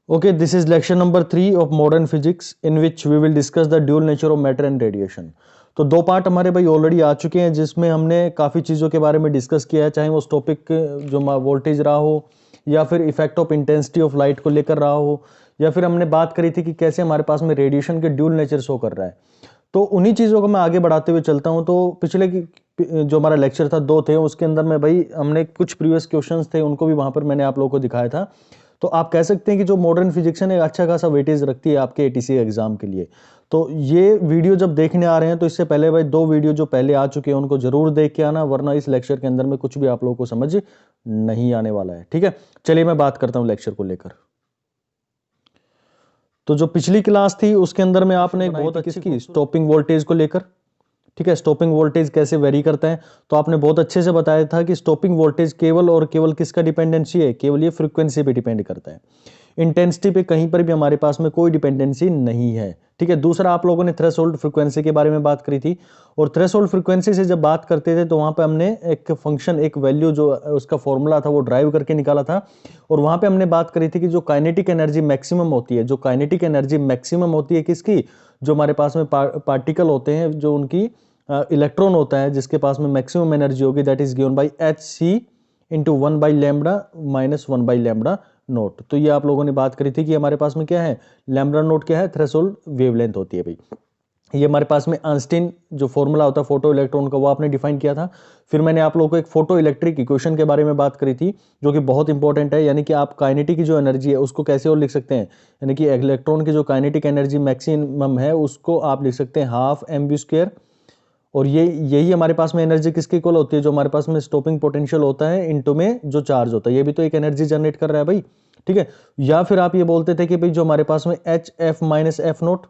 Okay, this is lecture number 3 of modern physics in which we will discuss the dual nature of matter and radiation. तो दो part हमारे भाई already आ चुके हैं जिसमें हमने काफ़ी चीज़ों के बारे में डिस्कस किया है, चाहे वो टॉपिक जो वोल्टेज रहा हो या फिर effect of intensity of light को लेकर रहा हो, या फिर हमने बात करी थी कि कैसे हमारे पास में रेडिएशन के ड्यूल नेचर शो कर रहा है। तो उन्हीं चीज़ों को मैं आगे बढ़ाते हुए चलता हूँ। तो पिछले जो हमारा लेक्चर था 2 थे, उसके अंदर में भाई हमने कुछ प्रीवियस क्वेश्चंस थे उनको भी वहाँ पर मैंने आप लोगों को दिखाया था। तो आप कह सकते हैं कि जो मॉडर्न फिजिक्स है अच्छा खासा वेटेज रखती है आपके एटीसी एग्जाम के लिए। तो ये वीडियो जब देखने आ रहे हैं तो इससे पहले भाई 2 वीडियो जो पहले आ चुके हैं उनको जरूर देख के आना, वरना इस लेक्चर के अंदर में कुछ भी आप लोगों को समझ नहीं आने वाला है। ठीक है, चलिए मैं बात करता हूं लेक्चर को लेकर। तो जो पिछली क्लास थी उसके अंदर में आपने एक बहुत अच्छी स्टॉपिंग वोल्टेज को लेकर, ठीक है, स्टॉपिंग वोल्टेज कैसे वेरी करता है, तो आपने बहुत अच्छे से बताया था कि स्टॉपिंग वोल्टेज केवल और केवल किसका डिपेंडेंसी है, केवल ये फ्रीक्वेंसी पे डिपेंड करता है। इंटेंसिटी पे कहीं पर भी हमारे पास में कोई डिपेंडेंसी नहीं है। ठीक है, दूसरा आप लोगों ने थ्रेशोल्ड फ्रीक्वेंसी के बारे में बात करी थी, और थ्रेशोल्ड फ्रीक्वेंसी से जब बात करते थे तो वहां पे हमने एक फंक्शन, एक वैल्यू जो उसका फॉर्मूला था वो ड्राइव करके निकाला था, और वहां पे हमने बात करी थी कि जो काइनेटिक एनर्जी मैक्सिमम होती है, जो काइनेटिक एनर्जी मैक्सिमम होती है किसकी, जो हमारे पास में पार्टिकल होते हैं, जो उनकी इलेक्ट्रॉन होता है जिसके पास में मैक्सिमम एनर्जी होगी, that is given by H C into 1 by lambda minus 1 by lambda naught. तो ये आप लोगों ने बात करी थी कि हमारे पास में क्या है, लैम्बडा नोट क्या है, थ्रेशोल्ड वेवलेंथ होती है भाई। ये हमारे पास में आइंस्टीन जो फॉर्मूला होता है फोटो इलेक्ट्रॉन का वो आपने डिफाइन किया था। फिर मैंने आप लोगों को एक फोटो इलेक्ट्रिक इक्वेशन के बारे में बात करी थी जो कि बहुत इंपॉर्टेंट है, यानी कि आप काइनेटिक की जो एनर्जी है उसको कैसे और लिख सकते हैं, यानी कि इलेक्ट्रॉन की जो काइनेटिक एनर्जी मैक्सिमम है उसको आप लिख सकते हैं हाफ एम बी स्क्वायर, और ये यही हमारे पास में एनर्जी किसके इक्वल होती है, जो हमारे पास में स्टॉपिंग पोटेंशियल होता है इनटू में जो चार्ज होता है, ये भी तो एक एनर्जी जनरेट कर रहा है भाई। ठीक है, या फिर आप ये बोलते थे कि भाई जो हमारे पास में H F minus F note,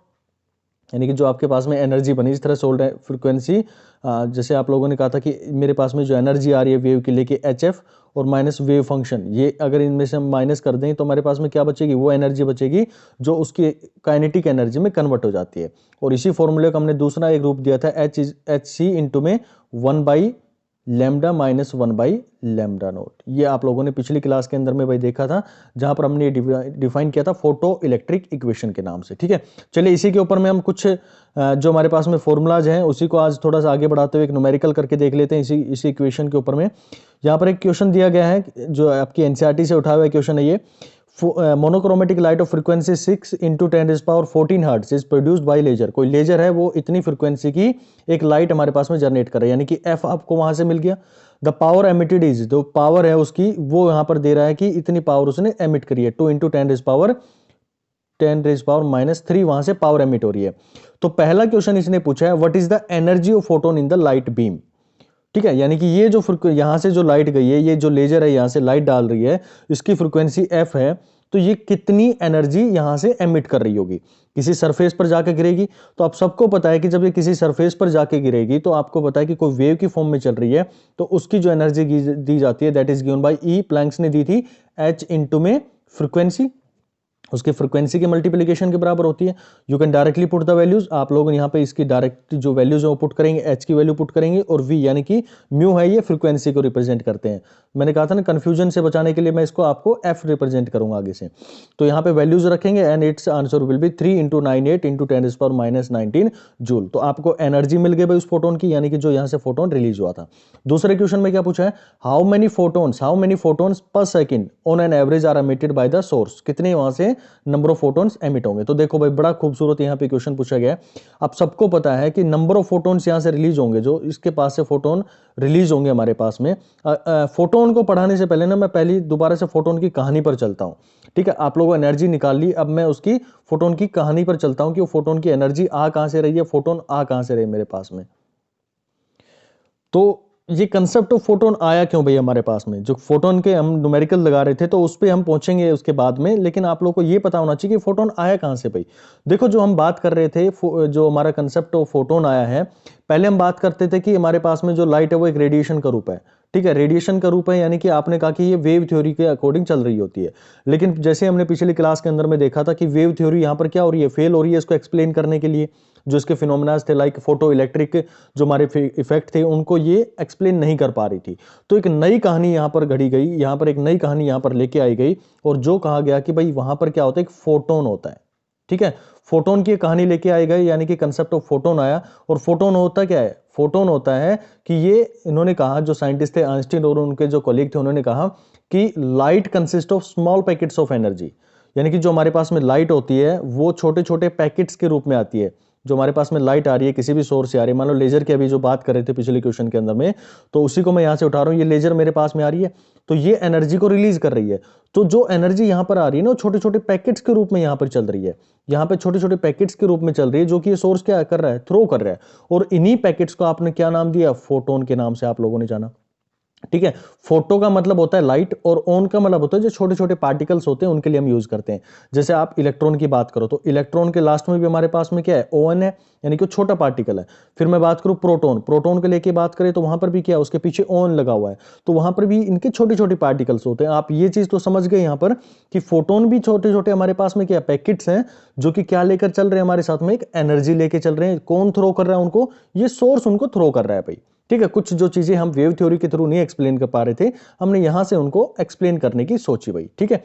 यानी कि जो आपके पास में एनर्जी बनी इस तरह सोल्ड फ्रीक्वेंसी, जैसे आप लोगों ने कहा था कि मेरे पास में जो एनर्जी आ रही है वेव की लेके एच एफ और माइनस वेव फंक्शन, ये अगर इनमें से हम माइनस कर दें तो हमारे पास में क्या बचेगी, वो एनर्जी बचेगी जो उसकी काइनेटिक एनर्जी में कन्वर्ट हो जाती है। और इसी फॉर्मूले को हमने दूसरा एक रूप दिया था एच सी इंटू में 1 by lambda minus 1 by lambda note. ये आप लोगों ने पिछली क्लास के अंदर में भाई देखा था, जहां पर हमने डिफाइन किया था फोटो इलेक्ट्रिक इक्वेशन के नाम से। ठीक है, चलिए इसी के ऊपर में हम कुछ जो हमारे पास में फॉर्मूलाज हैं उसी को आज थोड़ा सा आगे बढ़ाते हुए एक न्यूमेरिकल करके देख लेते हैं इसी इक्वेशन के ऊपर में। यहाँ पर एक क्वेश्चन दिया गया है जो आपकी एनसीईआरटी से उठाया हुआ क्वेश्चन है ये, monochromatic light of frequency 6 into 10⁻14 hertz is produced by laser. कोई लेजर है वो इतनी फ्रीक्वेंसी की एक लाइट हमारे पास में जनरेट कर रहा है, यानी कि एफ आपको वहां से मिल गया। द पावर एमिटेड इज, जो पावर है उसकी वो यहां पर दे रहा है कि इतनी पावर उसने एमिट करी है, 2 इंटू 10⁻³ वहां से पावर एमिट हो रही है। तो पहला क्वेश्चन इसने पूछा है what is the energy of photon in the light beam. ठीक है, यानी कि ये जो यहां से जो लाइट गई है, ये जो लेजर है यहां से लाइट डाल रही है, इसकी फ्रीक्वेंसी एफ है, तो ये कितनी एनर्जी यहां से एमिट कर रही होगी, किसी सरफेस पर जाकर गिरेगी। तो आप सबको पता है कि जब ये किसी सरफेस पर जाके गिरेगी तो आपको पता है कि कोई वेव की फॉर्म में चल रही है, तो उसकी जो एनर्जी दी जाती है that is given by E, Planck's ने दी थी एच इंटू में फ्रीक्वेंसी, उसके फ्रीक्वेंसी के मल्टीप्लिकेशन के बराबर होती है। You can directly put the values, आप लोग यहाँ पे इसकी डायरेक्ट जो वैल्यूज है वो पुट करेंगे, एच की वैल्यू पुट करेंगे, और वी यानी कि म्यू है ये फ्रीक्वेंसी को रिप्रेजेंट करते हैं। मैंने कहा था ना कंफ्यूजन से बचाने के लिए मैं इसको आपको एफ रिप्रेजेंट करूंगा आगे से। तो यहाँ पे वैल्यूज रखेंगे and it's answer will be 3 into 98 into 10⁻⁻19 joule. तो आपको एनर्जी मिल गई भाई उस फोटोन की, यानी कि जो यहाँ से फोटोन रिलीज हुआ था। दूसरे क्वेश्चन में क्या पूछा है, how many photons per second on an average are emitted by the source, कितने वहां से नंबर ऑफ फोटोन्स एमिट होंगे। तो देखो भाई बड़ा खूबसूरत यहाँ पे क्वेश्चन पूछा गया है। आप सबको पता है कि नंबर ऑफ फोटोन्स यहाँ से रिलीज होंगे, जो इसके पास से फोटोन रिलीज होंगे हमारे पास में। फोटोन को पढ़ाने से पहले ना मैं पहले दोबारा से फोटोन की कहानी पर चलता हूँ। ठीक है, आप लोगों एनर्जी निकाल ली, अब मैं उसकी फोटोन की कहानी पर चलता हूँ कि वो फोटोन की एनर्जी आ कहां से रही है, फोटोन आ कहां से रही मेरे पास में। तो ये कंसेप्ट ऑफ फोटोन आया क्यों भाई हमारे पास में, जो फोटोन के हम न्यूमेरिकल लगा रहे थे तो उस पर हम पहुंचेंगे उसके बाद में, लेकिन आप लोगों को ये पता होना चाहिए कि फोटोन आया कहां से भाई। देखो जो हम बात कर रहे थे, जो हमारा कंसेप्ट ऑफ फोटोन आया है, पहले हम बात करते थे कि हमारे पास में जो लाइट है वो एक रेडिएशन का रूप है, ठीक है, रेडिएशन का रूप है, यानी कि आपने कहा कि ये वेव थ्योरी के अकॉर्डिंग चल रही होती है। लेकिन जैसे हमने पिछली क्लास के अंदर में देखा था कि वेव थ्योरी यहाँ पर क्या हो रही है, फेल हो रही है इसको एक्सप्लेन करने के लिए। जो इसके फिनोमेना थे लाइक फोटो इलेक्ट्रिक जो हमारे इफेक्ट थे उनको ये एक्सप्लेन नहीं कर पा रही थी। तो एक नई कहानी यहाँ पर घड़ी गई, यहाँ पर एक नई कहानी यहाँ पर लेके आई गई, और जो कहा गया कि भाई वहां पर क्या होता है, एक फोटोन होता है, ठीक है, फोटोन की कहानी लेके आई गई, यानी कि कंसेप्ट ऑफ फोटोन आया। और फोटोन होता क्या है, फोटोन होता है कि ये इन्होंने कहा, जो साइंटिस्ट थे आइंस्टीन और उनके जो कलीग थे, उन्होंने कहा कि light consist of small packets of energy, यानी कि जो हमारे पास में लाइट होती है वो छोटे छोटे पैकेट्स के रूप में आती है। जो हमारे पास में लाइट आ रही है किसी भी सोर्स से आ रही है, मान लो लेजर की अभी जो बात कर रहे थे पिछले क्वेश्चन के अंदर में, तो उसी को मैं यहां से उठा रहा हूं, ये लेजर मेरे पास में आ रही है, तो ये एनर्जी को रिलीज कर रही है। तो जो एनर्जी यहां पर आ रही है ना, छोटे छोटे पैकेट्स के रूप में यहां पर चल रही है, यहां पे छोटे छोटे पैकेट्स के रूप में चल रही है, जो कि ये सोर्स क्या कर रहा है, थ्रो कर रहा है। और इन्हीं पैकेट्स को आपने क्या नाम दिया, फोटोन के नाम से आप लोगों ने जाना, ठीक है। फोटो का मतलब होता है लाइट, और ऑन का मतलब होता है जो छोटे छोटे पार्टिकल्स होते हैं उनके लिए हम यूज करते हैं। जैसे आप इलेक्ट्रॉन की बात करो तो इलेक्ट्रॉन के लास्ट में भी हमारे पास में क्या है, ओन है, यानी कि छोटा पार्टिकल है। फिर मैं बात करूं प्रोटॉन, प्रोटॉन के लेके बात करें तो वहां पर भी क्या है, उसके पीछे ओन लगा हुआ है, तो वहां पर भी इनके छोटे छोटे पार्टिकल्स होते हैं। आप ये चीज तो समझ गए यहां पर कि फोटोन भी छोटे छोटे हमारे पास में क्या पैकेट्स हैं, जो कि क्या लेकर चल रहे हैं, हमारे साथ में एक एनर्जी लेके चल रहे हैं। कौन थ्रो कर रहा है उनको, ये सोर्स उनको थ्रो कर रहा है भाई, ठीक है। कुछ जो चीजें हम वेव थ्योरी के थ्रू नहीं एक्सप्लेन कर पा रहे थे, हमने यहां से उनको एक्सप्लेन करने की सोची भाई, ठीक है।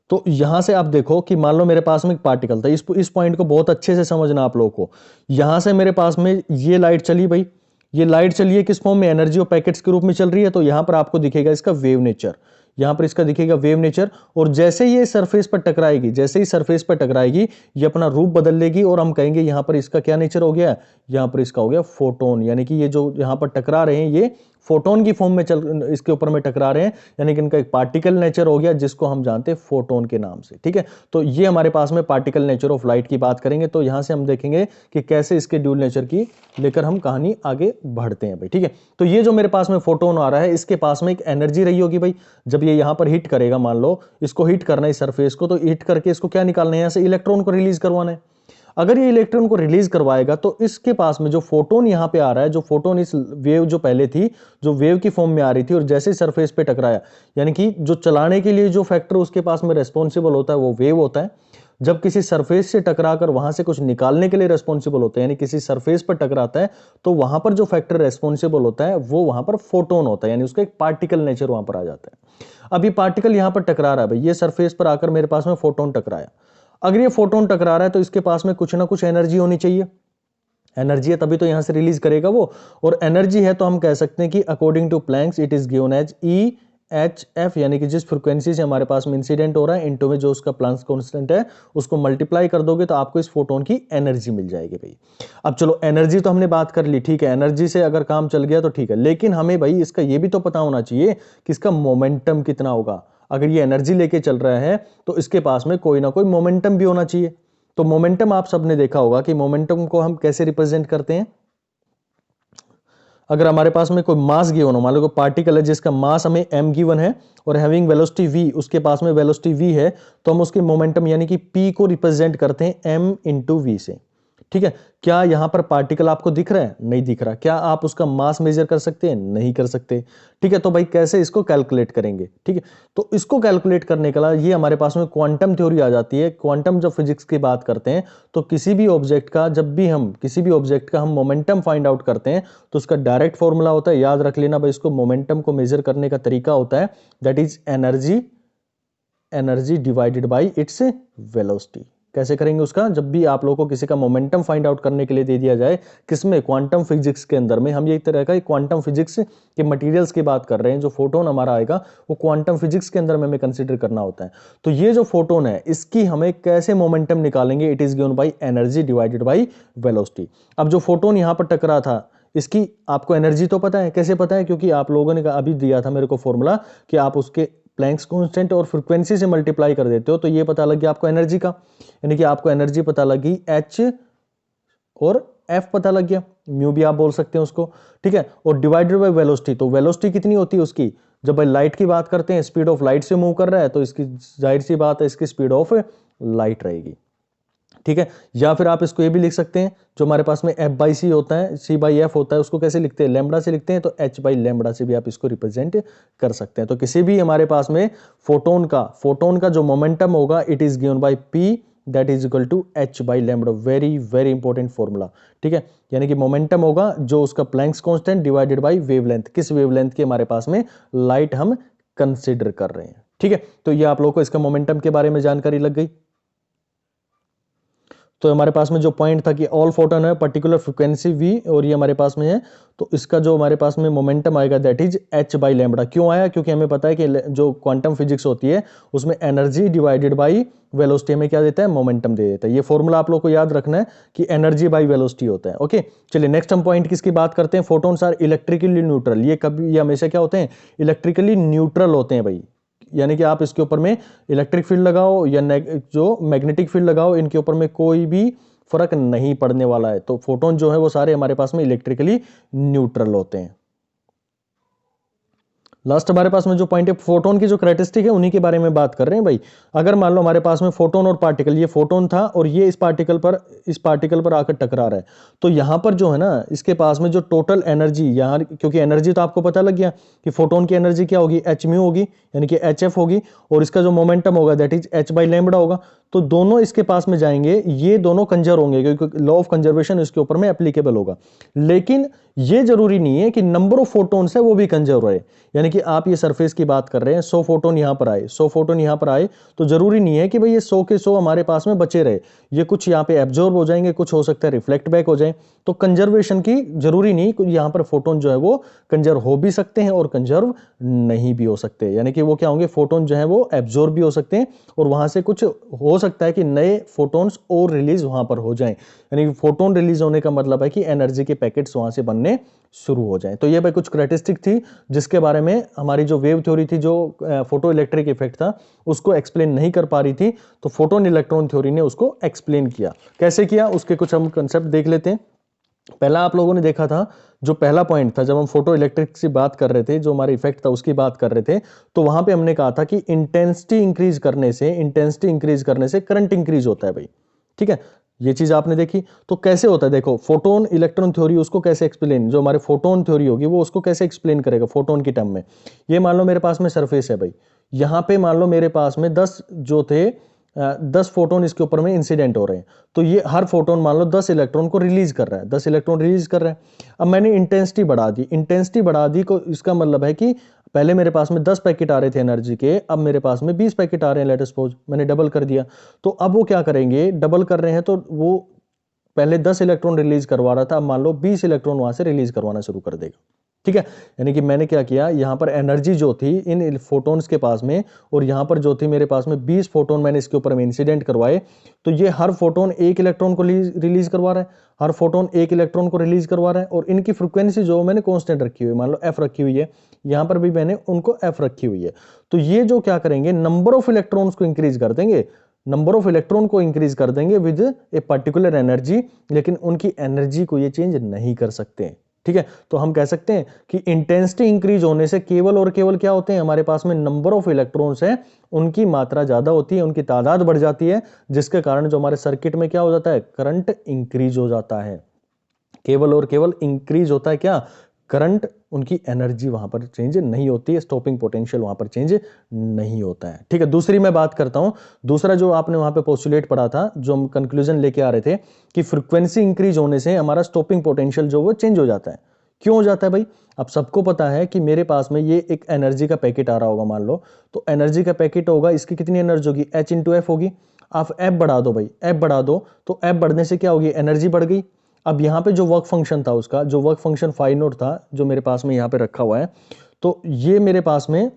तो यहां से आप देखो कि मान लो मेरे पास में एक पार्टिकल था, इस पॉइंट को बहुत अच्छे से समझना आप लोगों को। यहां से मेरे पास में ये लाइट चली भाई, ये लाइट चली है किस फॉर्म में, एनर्जी और पैकेट्स के रूप में चल रही है। तो यहां पर आपको दिखेगा इसका वेव नेचर, यहां पर इसका दिखेगा वेव नेचर। और जैसे ये सरफेस पर टकराएगी, जैसे ही सरफेस पर टकराएगी, ये अपना रूप बदल लेगी, और हम कहेंगे यहां पर इसका क्या नेचर हो गया, यहां पर इसका हो गया फोटोन, यानी कि ये जो यहां पर टकरा रहे हैं ये फोटोन की फॉर्म में चल, इसके ऊपर में टकरा रहे हैं, यानी कि इनका एक पार्टिकल नेचर हो गया, जिसको हम जानते हैं फोटोन के नाम से, ठीक है। तो ये हमारे पास में पार्टिकल नेचर ऑफ लाइट की बात करेंगे, तो यहां से हम देखेंगे कि कैसे इसके ड्यूल नेचर की लेकर हम कहानी आगे बढ़ते हैं भाई, ठीक है। तो ये जो मेरे पास में फोटोन आ रहा है, इसके पास में एक एनर्जी रही होगी भाई, जब ये यहां पर हिट करेगा, मान लो इसको हिट करना है इस सरफेस को, तो हिट करके इसको क्या निकालना है, यहां से इलेक्ट्रॉन को रिलीज करवाना है। अगर ये इलेक्ट्रॉन को रिलीज करवाएगा तो इसके पास में जो फोटोन यहां पे आ रहा है, जो फोटोन इस वेव जो पहले थी, जो वेव की फॉर्म में आ रही थी, और जैसे सरफेस पे टकराया, यानी कि जो चलाने के लिए जो फैक्टर उसके पास में रेस्पॉन्सिबल होता है वो वेव होता है। जब किसी सरफेस से टकराकर वहां से कुछ निकालने के लिए रेस्पॉन्सिबल होता है, यानी किसी सरफेस पर टकराता है, तो वहां पर जो फैक्टर रेस्पॉन्सिबल होता है वो वहां पर फोटोन होता है, यानी उसका एक पार्टिकल नेचर वहां पर आ जाता है। अब ये पार्टिकल यहां पर टकरा रहा है भाई, ये सरफेस पर आकर मेरे पास में फोटोन टकराया। अगर ये फोटोन टकरा रहा है तो इसके पास में कुछ ना कुछ एनर्जी होनी चाहिए, एनर्जी है तभी तो यहां से रिलीज करेगा वो। और एनर्जी है तो हम कह सकते हैं कि according to Planck's it is given as E H F, यानी कि जिस फ्रिक्वेंसी से हमारे पास में इंसिडेंट हो रहा है इनटू में जो उसका प्लैंक्स कांस्टेंट है उसको मल्टीप्लाई कर दोगे तो आपको इस फोटोन की एनर्जी मिल जाएगी भाई। अब चलो एनर्जी तो हमने बात कर ली, ठीक है, एनर्जी से अगर काम चल गया तो ठीक है, लेकिन हमें भाई इसका ये भी तो पता होना चाहिए कि इसका मोमेंटम कितना होगा। अगर ये एनर्जी लेके चल रहा है तो इसके पास में कोई ना कोई मोमेंटम भी होना चाहिए। तो मोमेंटम आप सबने देखा होगा कि मोमेंटम को हम कैसे रिप्रेजेंट करते हैं। अगर हमारे पास में कोई मास गिवन हो, मान लो कोई पार्टिकल है जिसका मास हमें m गिवन है और हैविंग वेलोसिटी v, उसके पास में वेलोसिटी v है, तो हम उसके मोमेंटम यानी कि p को रिप्रेजेंट करते हैं m इंटू वी से, ठीक है। क्या यहां पर पार्टिकल आपको दिख रहा है, नहीं दिख रहा। क्या आप उसका मास मेजर कर सकते हैं, नहीं कर सकते, ठीक है। तो भाई कैसे इसको कैलकुलेट करेंगे, ठीक है। तो इसको कैलकुलेट करने के लिए ये हमारे पास में क्वांटम थ्योरी आ जाती है। क्वांटम जब फिजिक्स की बात करते हैं तो किसी भी ऑब्जेक्ट का, जब भी हम किसी भी ऑब्जेक्ट का हम मोमेंटम फाइंड आउट करते हैं तो उसका डायरेक्ट फॉर्मूला होता है, याद रख लेना भाई, इसको मोमेंटम को मेजर करने का तरीका होता है, that is energy divided by its velocity. कैसे करेंगे उसका, जब भी आप लोगों को किसी का मोमेंटम फाइंड आउट करने के लिए दे दिया जाए, किसमें, क्वांटम फिजिक्स के अंदर में, हम ये एक तरह का क्वांटम फिजिक्स के मटेरियल्स की बात कर रहे हैं, जो फोटोन हमारा आएगा वो क्वांटम फिजिक्स के अंदर में हमें कंसीडर करना होता है। तो ये जो फोटोन है इसकी हमें कैसे मोमेंटम निकालेंगे, it is given by energy divided by velocity. अब जो फोटोन यहां पर टकरा था इसकी आपको एनर्जी तो पता है, कैसे पता है, क्योंकि आप लोगों ने अभी दिया था मेरे को फॉर्मूला कि आप उसके प्लैंक्स कांस्टेंट और फ्रीक्वेंसी से मल्टीप्लाई कर देते हो, तो ये पता लग गया आपको एनर्जी का, यानी कि आपको एनर्जी पता लगी एच और एफ पता लग गया, म्यू भी आप बोल सकते हैं उसको, ठीक है। और डिवाइडेड बाय वेलोसिटी, तो वेलोसिटी कितनी होती है उसकी, जब भाई लाइट की बात करते हैं, स्पीड ऑफ लाइट से मूव कर रहा है तो इसकी जाहिर सी बात है इसकी स्पीड ऑफ लाइट रहेगी। ठीक है। या फिर आप इसको ये भी लिख सकते हैं, जो हमारे पास में F/c होता है, C/F होता है, उसको कैसे लिखते हैं, लैम्बडा से लिखते हैं, तो H/λ से भी आप इसको रिप्रेजेंट कर सकते हैं। तो किसी भी हमारे पास में फोटोन का जो मोमेंटम होगा, it is given by P that is equal to H/λ। Very very important formula, ठीक है। यानी कि मोमेंटम होगा जो उसका Planck's constant divided by wavelength, किस वेवलेंथ की हमारे पास में लाइट हम कंसिडर कर रहे हैं, ठीक है। तो ये आप लोगों को इसका मोमेंटम के बारे में जानकारी लग गई। तो हमारे पास में जो पॉइंट था कि ऑल फोटोन है पर्टिकुलर फ्रीक्वेंसी v, और ये हमारे पास में है, तो इसका जो हमारे पास में मोमेंटम आएगा दैट इज H/λ। क्यों आया? क्योंकि हमें पता है कि जो क्वांटम फिजिक्स होती है उसमें एनर्जी डिवाइडेड बाई वेलोसिटी में क्या देता है, मोमेंटम दे देता है। ये फॉर्मूला आप लोग को याद रखना है कि एनर्जी बाई वेलोसिटी होता है। ओके, चलिए नेक्स्ट हम पॉइंट किसकी बात करते हैं, फोटोन्स आर इलेक्ट्रिकली न्यूट्रल। ये हमेशा क्या होते हैं, इलेक्ट्रिकली न्यूट्रल होते हैं भाई। यानी कि आप इसके ऊपर में इलेक्ट्रिक फील्ड लगाओ या जो मैग्नेटिक फील्ड लगाओ, इनके ऊपर में कोई भी फर्क नहीं पड़ने वाला है। तो फोटोन जो है वो सारे हमारे पास में इलेक्ट्रिकली न्यूट्रल होते हैं। लास्ट हमारे पास में जो पॉइंट है, फोटोन की जो कैरेक्टरिस्टिक है उन्हीं के बारे में बात कर रहे हैं भाई। अगर मान लो हमारे पास में फोटोन और पार्टिकल, ये फोटोन था और ये इस पार्टिकल पर आकर टकरा रहा है, तो यहां पर जो है ना, इसके पास में जो टोटल एनर्जी यहां, क्योंकि एनर्जी तो आपको पता लग गया कि फोटोन की एनर्जी क्या होगी, h म्यू होगी, यानी कि HF होगी, और इसका जो मोमेंटम होगा दैट इज H/λ होगा। तो दोनों इसके पास में जाएंगे, ये दोनों कंजर्व होंगे क्योंकि लॉ ऑफ कंजर्वेशन इसके ऊपर में एप्लीकेबल होगा। लेकिन ये जरूरी नहीं है कि नंबर ऑफ फोटोन्स है वो भी कंजर्व रहे। यानी कि आप ये सरफेस की बात कर रहे हैं, 100 फोटोन यहां पर आए, 100 फोटोन यहां पर आए, तो जरूरी नहीं है कि भाई ये 100 के 100 हमारे पास में बचे रहे। ये कुछ यहां पे एब्जॉर्ब हो जाएंगे, कुछ हो सकता है रिफ्लेक्ट बैक हो जाए। तो कंजर्वेशन की जरूरी नहीं, यहां पर फोटोन जो है वो कंजर्व हो भी सकते हैं और कंजर्व नहीं भी हो सकते। यानी कि वो क्या होंगे, फोटोन जो है वो एब्जॉर्ब भी हो सकते हैं और वहां से कुछ हो सकता है कि नए फोटोन्स और रिलीज वहां पर हो जाएं। यानी कि फोटोन रिलीज होने का मतलब है कि एनर्जी के पैकेट्स वहां से बनने शुरू हो जाएं। तो ये भाई कुछ कैरेक्टरिस्टिक थी जिसके बारे में हमारी जो वेव थ्योरी थी, जो फोटो इलेक्ट्रिक इफेक्ट था, उसको एक्सप्लेन नहीं कर पा रही थी, तो फोटोन इलेक्ट्रॉन थ्योरी ने उसको एक्सप्लेन किया। कैसे किया उसके कुछ हम कंसेप्ट देख लेते हैं। पहला आप लोगों ने देखा था, जो पहला पॉइंट था जब हम फोटो इलेक्ट्रिक की बात कर रहे थे, जो हमारा इफेक्ट था उसकी बात कर रहे थे, तो वहां पे हमने कहा था कि इंटेंसिटी इंक्रीज करने से करंट इंक्रीज होता है भाई। ठीक है, ये चीज आपने देखी। तो कैसे होता है, देखो फोटोन इलेक्ट्रॉन थ्योरी उसको कैसे एक्सप्लेन, जो हमारे फोटोन थ्योरी होगी वो उसको कैसे एक्सप्लेन करेगा फोटोन की टर्म में। ये मान लो मेरे पास में सरफेस है भाई, यहां पे मान लो मेरे पास में 10 जो थे 10 फोटोन इसके ऊपर में इंसिडेंट हो रहे हैं। तो ये हर फोटोन मान लो 10 इलेक्ट्रॉन को रिलीज कर रहा है, 10 इलेक्ट्रॉन रिलीज कर रहा है। अब मैंने इंटेंसिटी बढ़ा दी को इसका मतलब है कि पहले मेरे पास में 10 पैकेट आ रहे थे एनर्जी के, अब मेरे पास में 20 पैकेट आ रहे हैं, लेट अस सपोज मैंने डबल कर दिया। तो अब वो क्या करेंगे, डबल कर रहे हैं तो वो पहले 10 इलेक्ट्रॉन रिलीज करवा रहा था, अब मान लो 20 इलेक्ट्रॉन वहां से रिलीज करवाना शुरू कर देगा। ठीक है, यानी कि मैंने क्या किया, यहां पर एनर्जी जो थी इन फोटोन्स के पास में, और यहां पर जो थी मेरे पास में 20 फोटोन मैंने इसके ऊपर में इंसिडेंट करवाए। तो ये हर फोटोन एक इलेक्ट्रॉन को रिलीज करवा रहा है, हर फोटोन एक इलेक्ट्रॉन को रिलीज करवा रहा है, और इनकी फ्रीक्वेंसी जो मैंने कांस्टेंट रखी हुई है, मान लो एफ रखी हुई है, यहां पर भी मैंने उनको एफ रखी हुई है। तो ये जो क्या करेंगे, नंबर ऑफ इलेक्ट्रॉन्स को इंक्रीज कर देंगे, नंबर ऑफ इलेक्ट्रॉन को इंक्रीज कर देंगे विद ए पर्टिकुलर एनर्जी, लेकिन उनकी एनर्जी को ये चेंज नहीं कर सकते। ठीक है, तो हम कह सकते हैं कि इंटेंसिटी इंक्रीज होने से केवल और केवल क्या होते हैं, हमारे पास में नंबर ऑफ इलेक्ट्रॉन्स हैं उनकी मात्रा ज्यादा होती है, उनकी तादाद बढ़ जाती है, जिसके कारण जो हमारे सर्किट में क्या हो जाता है, करंट इंक्रीज हो जाता है। केवल और केवल इंक्रीज होता है क्या, करंट, उनकी एनर्जी वहां पर चेंज नहीं होती है, स्टॉपिंग पोटेंशियल वहां पर चेंज नहीं होता है। ठीक है, दूसरी मैं बात करता हूं, दूसरा जो आपने वहां पे पोस्टुलेट पढ़ा था, जो हम कंक्लूजन लेके आ रहे थे कि फ्रीक्वेंसी इंक्रीज होने से हमारा स्टॉपिंग पोटेंशियल जो वो चेंज हो जाता है। क्यों हो जाता है भाई, अब सबको पता है कि मेरे पास में ये एक एनर्जी का पैकेट आ रहा होगा मान लो, तो एनर्जी का पैकेट होगा, इसकी कितनी एनर्जी होगी, H इंटू एफ होगी। आप एफ बढ़ा दो भाई, एफ बढ़ा दो, तो एफ बढ़ने से क्या होगी, एनर्जी बढ़ गई। अब यहां पे जो वर्क फंक्शन था, उसका जो वर्क फंक्शन फाई नोट था, जो मेरे पास में यहां पे रखा हुआ है, तो ये मेरे पास में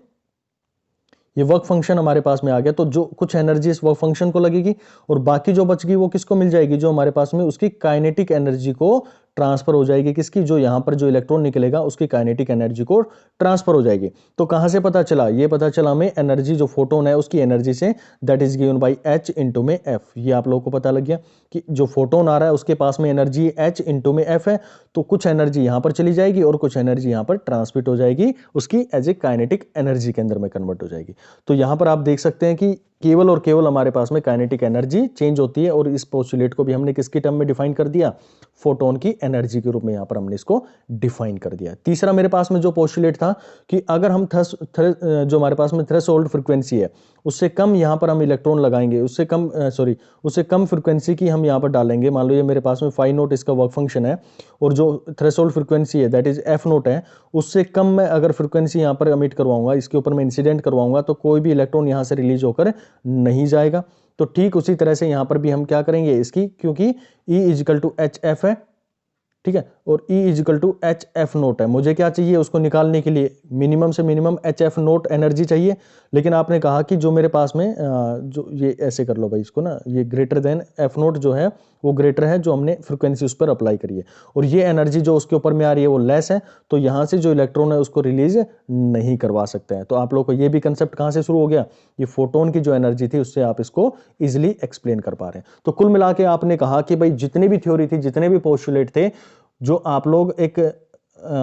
ये वर्क फंक्शन हमारे पास में आ गया। तो जो कुछ एनर्जी इस वर्क फंक्शन को लगेगी और बाकी जो बच गई वो किसको मिल जाएगी, जो हमारे पास में उसकी काइनेटिक एनर्जी को ट्रांसफर हो जाएगी, किसकी, जो यहां पर जो इलेक्ट्रॉन निकलेगा उसकी काइनेटिक एनर्जी को ट्रांसफर हो जाएगी। तो कहां से पता चला, ये पता चला हमें एनर्जी जो फोटोन है उसकी एनर्जी से, that is given bye H into में F। ये आप लोगों को पता लग गया कि जो फोटोन आ रहा है उसके पास में एनर्जी H इंटू में F है, तो कुछ एनर्जी यहां पर चली जाएगी और कुछ एनर्जी यहां पर ट्रांसमिट हो जाएगी, उसकी एज ए काइनेटिक एनर्जी के अंदर में कन्वर्ट हो जाएगी। तो यहां पर आप देख सकते हैं कि केवल और केवल हमारे पास में काइनेटिक एनर्जी चेंज होती है, और इस पोस्टुलेट को भी हमने किसकी टर्म में डिफाइन कर दिया, फोटोन की एनर्जी के रूप में यहां पर हमने इसको डिफाइन कर दिया। तीसरा मेरे पास में जो पोस्टुलेट था कि अगर हम जो हमारे पास में थ्रेशोल्ड फ्रीक्वेंसी है उससे कम यहां पर हम इलेक्ट्रॉन लगाएंगे, उससे कम फ्रीक्वेंसी की हम यहां पर डालेंगे। मान लो ये मेरे पास में 5 नोट इसका वर्क फंक्शन है, और जो थ्रेशोल्ड फ्रीक्वेंसी है दैट इज एफ नोट है, उससे कम मैं अगर फ्रीक्वेंसी यहां पर एमिट करवाऊंगा, इसके ऊपर मैं इंसिडेंट करवाऊंगा, तो कोई भी इलेक्ट्रॉन यहां से रिलीज होकर नहीं जाएगा। तो ठीक उसी तरह से यहां पर भी हम क्या करेंगे इसकी, क्योंकि E equal to H F है, ठीक है, और E equal to H F naught है, मुझे क्या चाहिए उसको निकालने के लिए मिनिमम से minimum H F note energy चाहिए। लेकिन आपने कहा कि जो मेरे पास में जो ये ऐसे कर लो भाई इसको ना, ये ग्रेटर देन एफ नोट जो है वो ग्रेटर है जो हमने फ्रीक्वेंसी उस पर अप्लाई करी है, और ये एनर्जी जो उसके ऊपर में आ रही है वो लेस है, तो यहां से जो इलेक्ट्रॉन है उसको रिलीज नहीं करवा सकते हैं। तो आप लोग को ये भी कंसेप्ट कहां से शुरू हो गया, ये फोटोन की जो एनर्जी थी उससे आप इसको इजिली एक्सप्लेन कर पा रहे हैं। तो कुल मिला के आपने कहा कि भाई जितनी भी थ्योरी थी, जितने भी पोस्टुलेट थे, जो आप लोग एक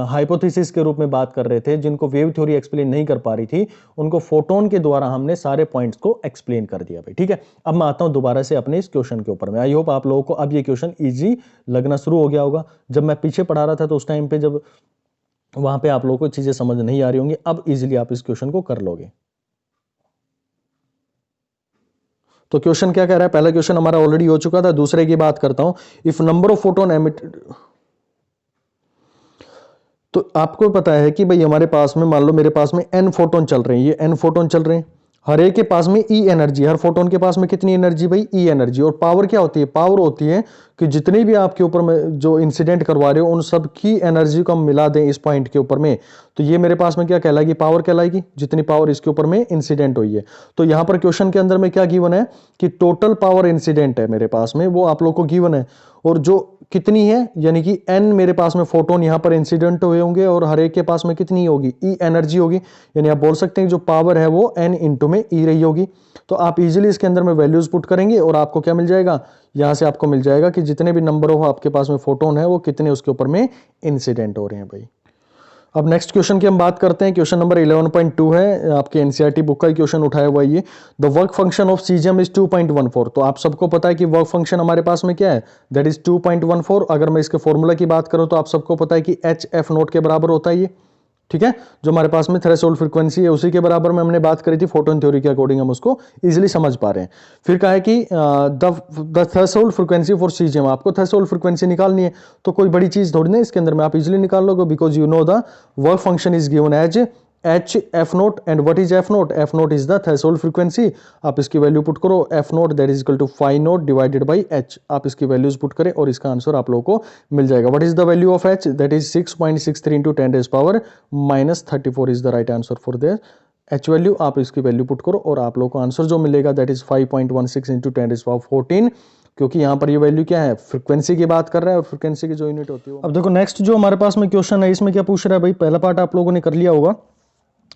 हाइपोथेसिस के रूप में बात कर रहे थे, जिनको वेव थ्योरी एक्सप्लेन नहीं कर पा रही थी, उनको फोटोन के द्वारा हमने सारे पॉइंट्स को एक्सप्लेन कर दिया भाई, ठीक है। अब मैं आता हूं दोबारा से अपने इस क्वेश्चन के ऊपर में। आई होप आप लोगों को अब ये क्वेश्चन इजी लगना शुरू हो गया होगा। जब मैं पीछे पढ़ा रहा था तो उस टाइम पे जब वहां पे आप लोगों को चीजें समझ नहीं आ रही होंगी, अब इजीली आप इस क्वेश्चन को कर लोगे। तो क्वेश्चन क्या कह रहा है, पहला क्वेश्चन हमारा ऑलरेडी हो चुका था, दूसरे की बात करता हूं। If number of photon emitted, तो आपको पता है कि भाई हमारे पास में मान लो मेरे पास में n फोटोन चल रहे हैं, ये n फोटोन चल रहे हैं, हर एक के पास में E एनर्जी, हर फोटोन के पास में कितनी एनर्जी भाई, E एनर्जी। और पावर क्या होती है, पावर होती है कि जितनी भी आपके ऊपर में जो इंसिडेंट करवा रहे हो उन सब की एनर्जी को हम मिला दें इस पॉइंट के ऊपर में, तो ये मेरे पास में क्या कहलाएगी, पावर कहलाएगी, जितनी पावर इसके ऊपर में इंसिडेंट हुई है। तो यहां पर क्वेश्चन के अंदर में क्या गिवन है कि टोटल पावर इंसिडेंट है मेरे पास में, वो आप लोग को गिवन है, और जो कितनी है यानी कि n मेरे पास में फोटोन यहां पर इंसिडेंट हुए होंगे, और हर एक के पास में कितनी होगी, E एनर्जी होगी। यानी आप बोल सकते हैं जो पावर है वो n इंटू में E रही होगी। तो आप इजीली इसके अंदर में वैल्यूज पुट करेंगे और आपको क्या मिल जाएगा, यहां से आपको मिल जाएगा कि जितने भी नंबर ऑफ आपके पास में फोटोन है वो कितने उसके ऊपर में इंसिडेंट हो रहे हैं भाई। अब नेक्स्ट क्वेश्चन की हम बात करते हैं। क्वेश्चन नंबर 11.2 है, आपके एनसीईआरटी बुक का ही क्वेश्चन उठाया हुआ है ये। The work function of caesium is 2.14। तो आप सबको पता है कि वर्क फंक्शन हमारे पास में क्या है, दैट इज 2.14। अगर मैं इसके फॉर्मूला की बात करूं तो आप सबको पता है कि एच एफ नोट के बराबर होता है ये, ठीक है, जो हमारे पास में थ्रेशोल्ड फ्रीक्वेंसी है उसी के बराबर में हमने बात करी थी, फोटोन थ्योरी के अकॉर्डिंग हम उसको इजीली समझ पा रहे हैं। फिर कहा है कि the threshold frequency for caesium, आपको थ्रेशोल्ड फ्रीक्वेंसी निकालनी है, तो कोई बड़ी चीज थोड़ी ना इसके अंदर में, आप इजीली निकाल लोगे, because you know the work function is given as H F naught. And what is F naught, F naught is the threshold frequency. आप इसकी वैल्यू पुट करो, F naught that is equal to 5 naught divided by H, आप इसकी values put करें और इसका answer आप लोगों को मिल जाएगा। What is the value of H, that is 6.63 into 10 rays power -34 is the right answer for their H value. आप इसकी वैल्यू पुट करो और आप लोगों को आंसर जो मिलेगा that is 5.16 into 10 rays power 14, क्योंकि यहां पर ये वैल्यू क्या है, फ्रीक्वेंसी की बात कर रहा है, और फ्रीक्वेंसी की जो यूनिट होती है। अब देखो नेक्स्ट जो हमारे पास में क्वेश्चन है, इसमें क्या पूछ रहा है भाई, पहला पार्ट आप लोगों ने कर लिया होगा।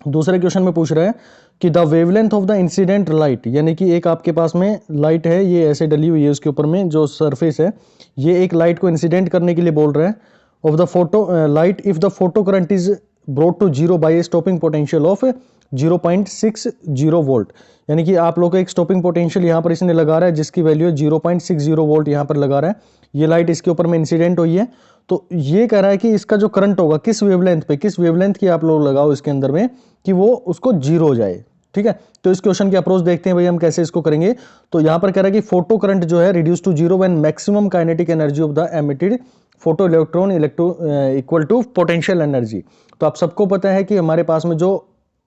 दूसरे क्वेश्चन में पूछ रहा है कि the wavelength of the incident light, यानी कि एक आपके पास में लाइट है, ये ऐसे डली हुई है उसके ऊपर में जो सरफेस है, ये एक लाइट को इंसिडेंट करने के लिए बोल रहा है, of the photo light if the photo current is brought to zero by a stopping potential of 0.60 volt. यानी कि आप लोग को एक स्टॉपिंग पोटेंशियल यहाँ पर इसने लगा रहा है जिसकी वैल्यू है 0.60 वोल्ट यहाँ पर लगा रहा है, ये लाइट इसके ऊपर में इंसिडेंट हुई है। तो ये कह रहा है कि इसका जो करंट होगा किस वेवलेंथ पे, किस वेवलेंथ की आप लोग लगाओ इसके अंदर में कि वो उसको जीरो हो जाए, ठीक है। तो इस क्वेश्चन की अप्रोच देखते हैं भाई हम कैसे इसको करेंगे। तो यहां पर कह रहा है कि फोटो करंट जो है reduce to zero when maximum kinetic energy of the emitted photo electron equal to potential energy. तो आप सबको पता है कि हमारे पास में जो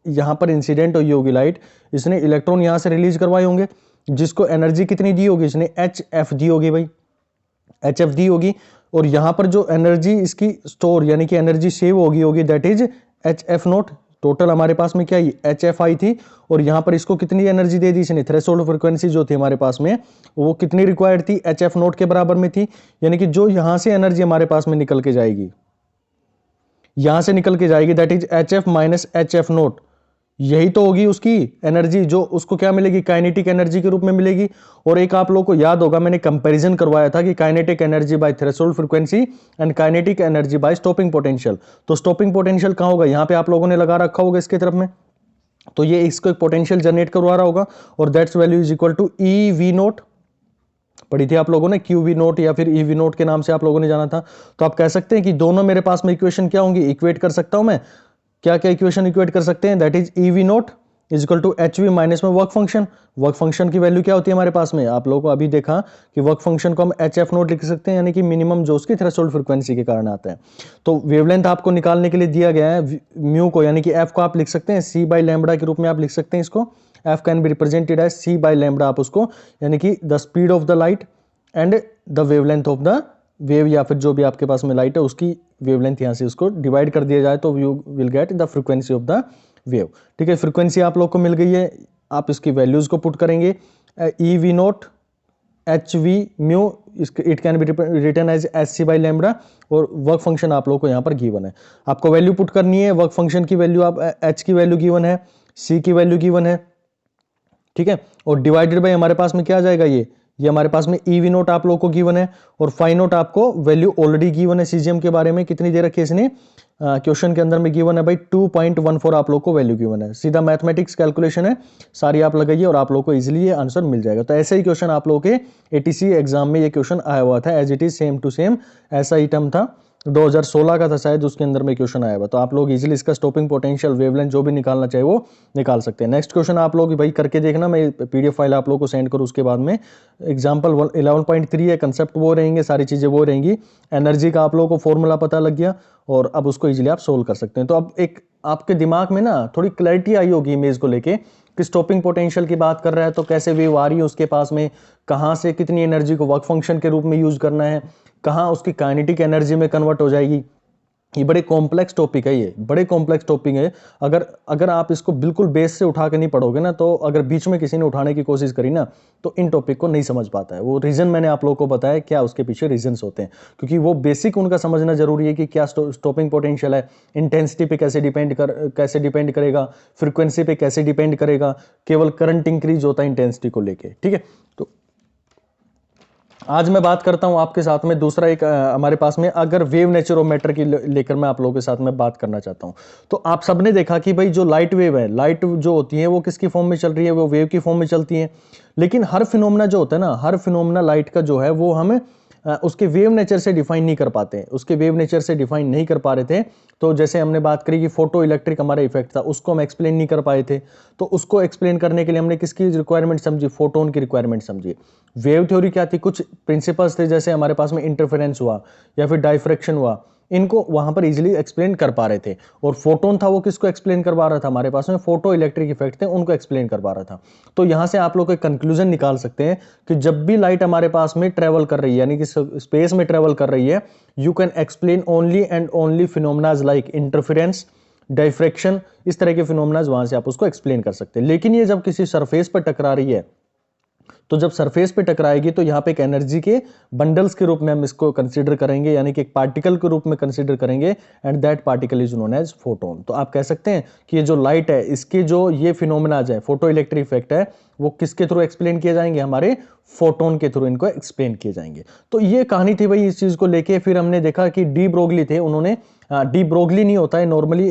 यहां पर इंसिडेंट हुई होगी लाइट, इसने इलेक्ट्रॉन यहां से रिलीज करवाए होंगे, जिसको एनर्जी कितनी दी होगी, इसने एच एफ दी होगी भाई, एच एफ दी होगी, और यहां पर जो एनर्जी इसकी स्टोर यानी कि एनर्जी सेव होगी that is H F note. Total हमारे पास में क्या है, एच एफ आई थी, और यहां पर इसको कितनी एनर्जी दे दी इसने, थ्रेशोल्ड फ्रीक्वेंसी जो थी हमारे पास में वो कितनी रिक्वायर्ड थी, एच एफ नोट के बराबर में थी। यानी कि जो यहां से एनर्जी हमारे पास में निकल के जाएगी, यहां से निकल के जाएगी that is H F minus H F note, यही तो होगी उसकी एनर्जी, जो उसको क्या मिलेगी, काइनेटिक एनर्जी के रूप में मिलेगी। और एक आप लोगों को याद होगा मैंने कंपैरिजन करवाया था कि kinetic energy by threshold frequency and kinetic energy by stopping potential. तो स्टॉपिंग पोटेंशियल कहां होगा, यहां पे आप लोगों ने लगा रखा होगा इसके तरफ में, तो ये इसको एक पोटेंशियल जनरेट करवा रहा होगा और that's value is equal to E V naught. पढ़ी थी आप लोगों ने, क्यू वी नोट या फिर ई वी नोट के नाम से आप लोगों ने जाना था। तो आप कह सकते हैं कि दोनों मेरे पास में इक्वेशन क्या होंगी, इक्वेट कर सकता हूं मैं। क्या क्या इक्वेशन इक्वेट कर सकते हैं, that is E V naught is equal to H V minus में वर्क फंक्शन। वर्क फंक्शन की वैल्यू क्या होती है हमारे पास में, आप लोगों को अभी देखा कि वर्क फंक्शन को हम एच एफ नोट लिख सकते हैं, यानी कि मिनिमम जो उसकी थ्रेशोल्ड फ्रीक्वेंसी के कारण आता है। तो वेवलेंथ आपको निकालने के लिए दिया गया है, म्यू को यानी कि एफ को आप लिख सकते हैं सी बाई लैम्बडा के रूप में आप लिख सकते हैं इसको। F can be represented as C by lambda, आप उसको यानी कि the speed of the light and the wavelength of the wave, या फिर जो भी आपके पास में लाइट है उसकी वेवलेंथ यहां से उसको डिवाइड कर दिया जाए तो you will get the frequency of the wave. ठीक है, फ्रीक्वेंसी आप लोग को मिल गई है, आप इसकी वैल्यूज को पुट करेंगे। E V naught H V mu, it can be written as H C by lambda, और वर्क फंक्शन आप लोग को यहाँ पर गिवन है। आपको वैल्यू पुट करनी है, वर्क फंक्शन की वैल्यू आप एच की वैल्यू गिवन है, सी की वैल्यू गिवन है, ठीक है, और डिवाइडेड बाई हमारे पास में क्या आ जाएगा, ये हमारे पास में ई वी नोट आप लोग को गिवन है और फाई नोट आपको वैल्यू ऑलरेडी गिवन है सीजीएम के बारे में, कितनी दे रखी है इसने क्वेश्चन के अंदर में गिवन है भाई 2.14 आप लोग को वैल्यू गिवन है। सीधा मैथमेटिक्स कैलकुलेशन है, सारी आप लगाइए और आप लोग को इजीली ये आंसर मिल जाएगा। तो ऐसे ही क्वेश्चन आप लोगों के एटीसी एग्जाम में ये क्वेश्चन आया हुआ था, as it is same to same ऐसा ही टर्म था, 2016 का था शायद, उसके अंदर में क्वेश्चन आया हुआ। तो आप लोग इजीली इसका स्टॉपिंग पोटेंशियल वेवलेंथ जो भी निकालना चाहिए वो निकाल सकते हैं। नेक्स्ट क्वेश्चन आप लोग भाई करके देखना, मैं पीडीएफ फाइल आप लोग को सेंड करूँ उसके बाद में। एग्जाम्पल 11.3 है, कंसेप्ट वो रहेंगे, सारी चीजें वो रहेंगी। एनर्जी का आप लोगों को फॉर्मूला पता लग गया और अब उसको इजीली आप सोल्व कर सकते हैं। तो अब एक आपके दिमाग में ना थोड़ी क्लैरिटी आई होगी इमेज को लेके कि स्टॉपिंग पोटेंशियल की बात कर रहा है तो कैसे वेव आ रही है उसके पास में, कहाँ से कितनी एनर्जी को वर्क फंक्शन के रूप में यूज करना है, कहाँ उसकी काइनेटिक एनर्जी में कन्वर्ट हो जाएगी। ये बड़े कॉम्प्लेक्स टॉपिक है, ये बड़े कॉम्प्लेक्स टॉपिक है। अगर आप इसको बिल्कुल बेस से उठा के नहीं पढ़ोगे ना, तो अगर बीच में किसी ने उठाने की कोशिश करी ना तो इन टॉपिक को नहीं समझ पाता है। वो रीजन मैंने आप लोगों को बताया क्या उसके पीछे रीजंस होते हैं, क्योंकि वो बेसिक उनका समझना जरूरी है कि क्या स्टॉपिंग पोटेंशियल है, इंटेंसिटी पे कैसे डिपेंड करेगा, फ्रीक्वेंसी पे कैसे डिपेंड करेगा, केवल करंट इंक्रीज होता है इंटेंसिटी को लेके। ठीक है, तो आज मैं बात करता हूं आपके साथ में दूसरा एक हमारे पास में अगर वेव नेचर ऑफ मैटर की लेकर मैं आप लोगों के साथ में बात करना चाहता हूं। तो आप सबने देखा कि भाई जो लाइट वेव है, लाइट जो होती है वो किसकी फॉर्म में चल रही है, वो वेव की फॉर्म में चलती है। लेकिन हर फिनोमेना जो होता है ना, हर फिनोमेना लाइट का जो है वो हम उसके वेव नेचर से डिफाइन नहीं कर पाते, उसके वेव नेचर से डिफाइन नहीं कर पा रहे थे। तो जैसे हमने बात करी कि फोटो इलेक्ट्रिक हमारा इफेक्ट था, उसको हम एक्सप्लेन नहीं कर पाए थे। तो उसको एक्सप्लेन करने के लिए हमने किसकी रिक्वायरमेंट समझी, फोटोन की रिक्वायरमेंट समझी। वेव थ्योरी क्या थी, कुछ प्रिंसिपल्स थे, जैसे हमारे पास में इंटरफेरेंस हुआ या फिर डाइफ्रैक्शन हुआ, इनको वहां पर इजीली एक्सप्लेन कर पा रहे थे। और फोटोन था वो किसको एक्सप्लेन करवा रहा था, हमारे पास में फोटो इलेक्ट्रिक इफेक्ट थे, उनको एक्सप्लेन करवा रहा था। तो यहां से आप लोग एक कंक्लूजन निकाल सकते हैं कि जब भी लाइट हमारे पास में ट्रेवल कर रही है, यानी कि स्पेस में ट्रेवल कर रही है, you can explain only and only phenomenas like interference, diffraction, इस तरह के फिनोमेनाज वहां से आप उसको एक्सप्लेन कर सकते हैं। लेकिन ये जब किसी सरफेस पर टकरा रही है, तो जब सरफेस पे टकराएगी तो यहाँ पे एक एनर्जी के बंडल्स के रूप में हम इसको कंसीडर करेंगे, यानी कि एक पार्टिकल के रूप में कंसीडर करेंगे, and that particle is known as photon. तो आप कह सकते हैं कि ये जो लाइट है, इसके जो ये फिनोमेना है, फोटो इलेक्ट्रिक इफेक्ट है, वो किसके थ्रू एक्सप्लेन किए जाएंगे, हमारे फोटोन के थ्रू इनको एक्सप्लेन किए जाएंगे। तो ये कहानी थी भाई इस चीज को लेके। फिर हमने देखा कि डी ब्रोगली थे, उन्होंने डी ब्रोगली नहीं होता है नॉर्मली,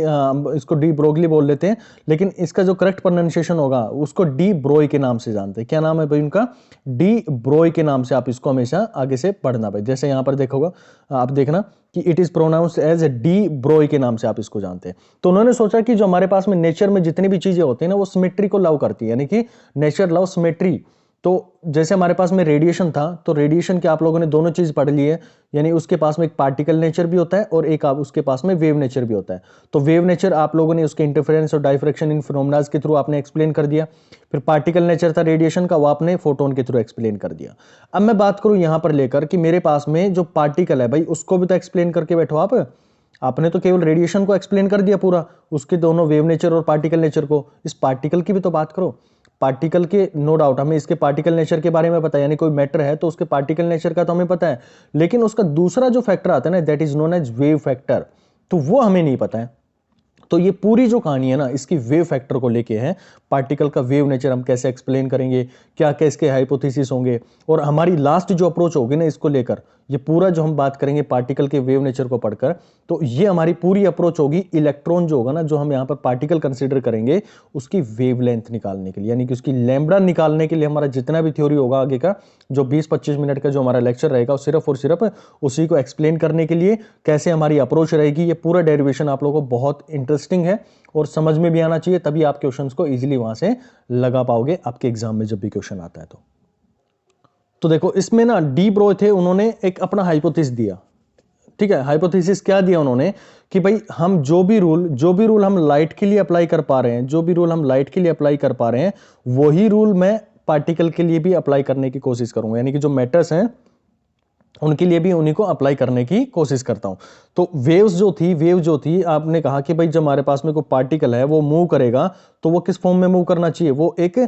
इसको डी ब्रोगली बोल लेते हैं, लेकिन इसका जो करेक्ट प्रोनाउंसिएशन होगा उसको डी ब्रोय के नाम से जानते हैं। क्या नाम है भाई उनका, डी ब्रोय के नाम से आप इसको हमेशा आगे से पढ़ना भाई। जैसे यहां पर देखोगा आप देखना कि it is pronounced as de Broglie के नाम से आप इसको जानते हैं। तो उन्होंने सोचा कि जो हमारे पास में नेचर में जितनी भी चीजें होती है ना, वो सिमेट्री को लव करती है, यानी कि नेचर लव सिमेट्री। तो जैसे हमारे पास में रेडिएशन था, तो रेडिएशन के आप लोगों ने दोनों चीज पढ़ ली है, यानी उसके पास में एक पार्टिकल नेचर भी होता है और एक आप उसके पास में वेव नेचर भी होता है। तो वेव नेचर आप लोगों ने उसके इंटरफेरेंस और डाइफ्रैक्शन इन फिनोमेनास के थ्रू आपने एक्सप्लेन कर दिया। फिर पार्टिकल नेचर था रेडिएशन का, वो आपने फोटोन के थ्रू एक्सप्लेन कर दिया। अब मैं बात करूं यहां पर लेकर कि मेरे पास में जो पार्टिकल है भाई, उसको भी तो एक्सप्लेन करके बैठो आप। आपने तो केवल रेडिएशन को एक्सप्लेन कर दिया पूरा, उसके दोनों वेव नेचर और पार्टिकल नेचर को, इस पार्टिकल की भी तो बात करो। पार्टिकल के नो डाउट हमें इसके पार्टिकल नेचर के बारे में पता है, यानी कोई मैटर है तो उसके पार्टिकल नेचर का तो हमें पता है, लेकिन उसका दूसरा जो फैक्टर आता है ना, that is known as wave factor, तो वो हमें नहीं पता है। तो ये पूरी जो कहानी है ना, इसकी वेव फैक्टर को लेके है। पार्टिकल का वेव नेचर हम कैसे एक्सप्लेन करेंगे, क्या क्या इसके हाइपोथेसिस होंगे, और हमारी लास्ट जो अप्रोच होगी ना इसको लेकर, ये पूरा जो हम बात करेंगे पार्टिकल के वेव नेचर को पढ़कर, तो ये हमारी पूरी अप्रोच होगी इलेक्ट्रॉन जो होगा ना, जो हम यहाँ पर पार्टिकल कंसीडर करेंगे उसकी वेवलेंथ निकालने के लिए, यानी कि उसकी लैम्ब्डा निकालने के लिए हमारा जितना भी थ्योरी होगा आगे का, जो 20-25 मिनट का जो हमारा लेक्चर रहेगा, सिर्फ और सिर्फ उसी को एक्सप्लेन करने के लिए कैसे हमारी अप्रोच रहेगी। ये पूरा डेरिवेशन आप लोगों को बहुत इंटरेस्टिंग है और समझ में भी आना चाहिए, तभी आप क्वेश्चन को इजिली वहां से लगा पाओगे आपके एग्जाम में जब भी क्वेश्चन आता है। तो देखो इसमें ना डी ब्रोय थे, उन्होंने एक अपना हाइपोथेसिस दिया। ठीक है, हाइपोथेसिस क्या दिया उन्होंने कि भाई हम जो भी रूल हम लाइट के लिए अप्लाई कर पा रहे हैं, जो भी रूल हम लाइट के लिए अप्लाई कर पा रहे हैं, वही रूल मैं पार्टिकल के लिए भी अप्लाई करने की कोशिश करूंगा, यानी कि जो मैटर्स हैं उनके लिए भी उन्हीं को अप्लाई करने की कोशिश करता हूं। तो वेव जो थी आपने कहा कि भाई जब हमारे पास में कोई पार्टिकल है वो मूव करेगा तो वो किस फॉर्म में मूव करना चाहिए, वो एक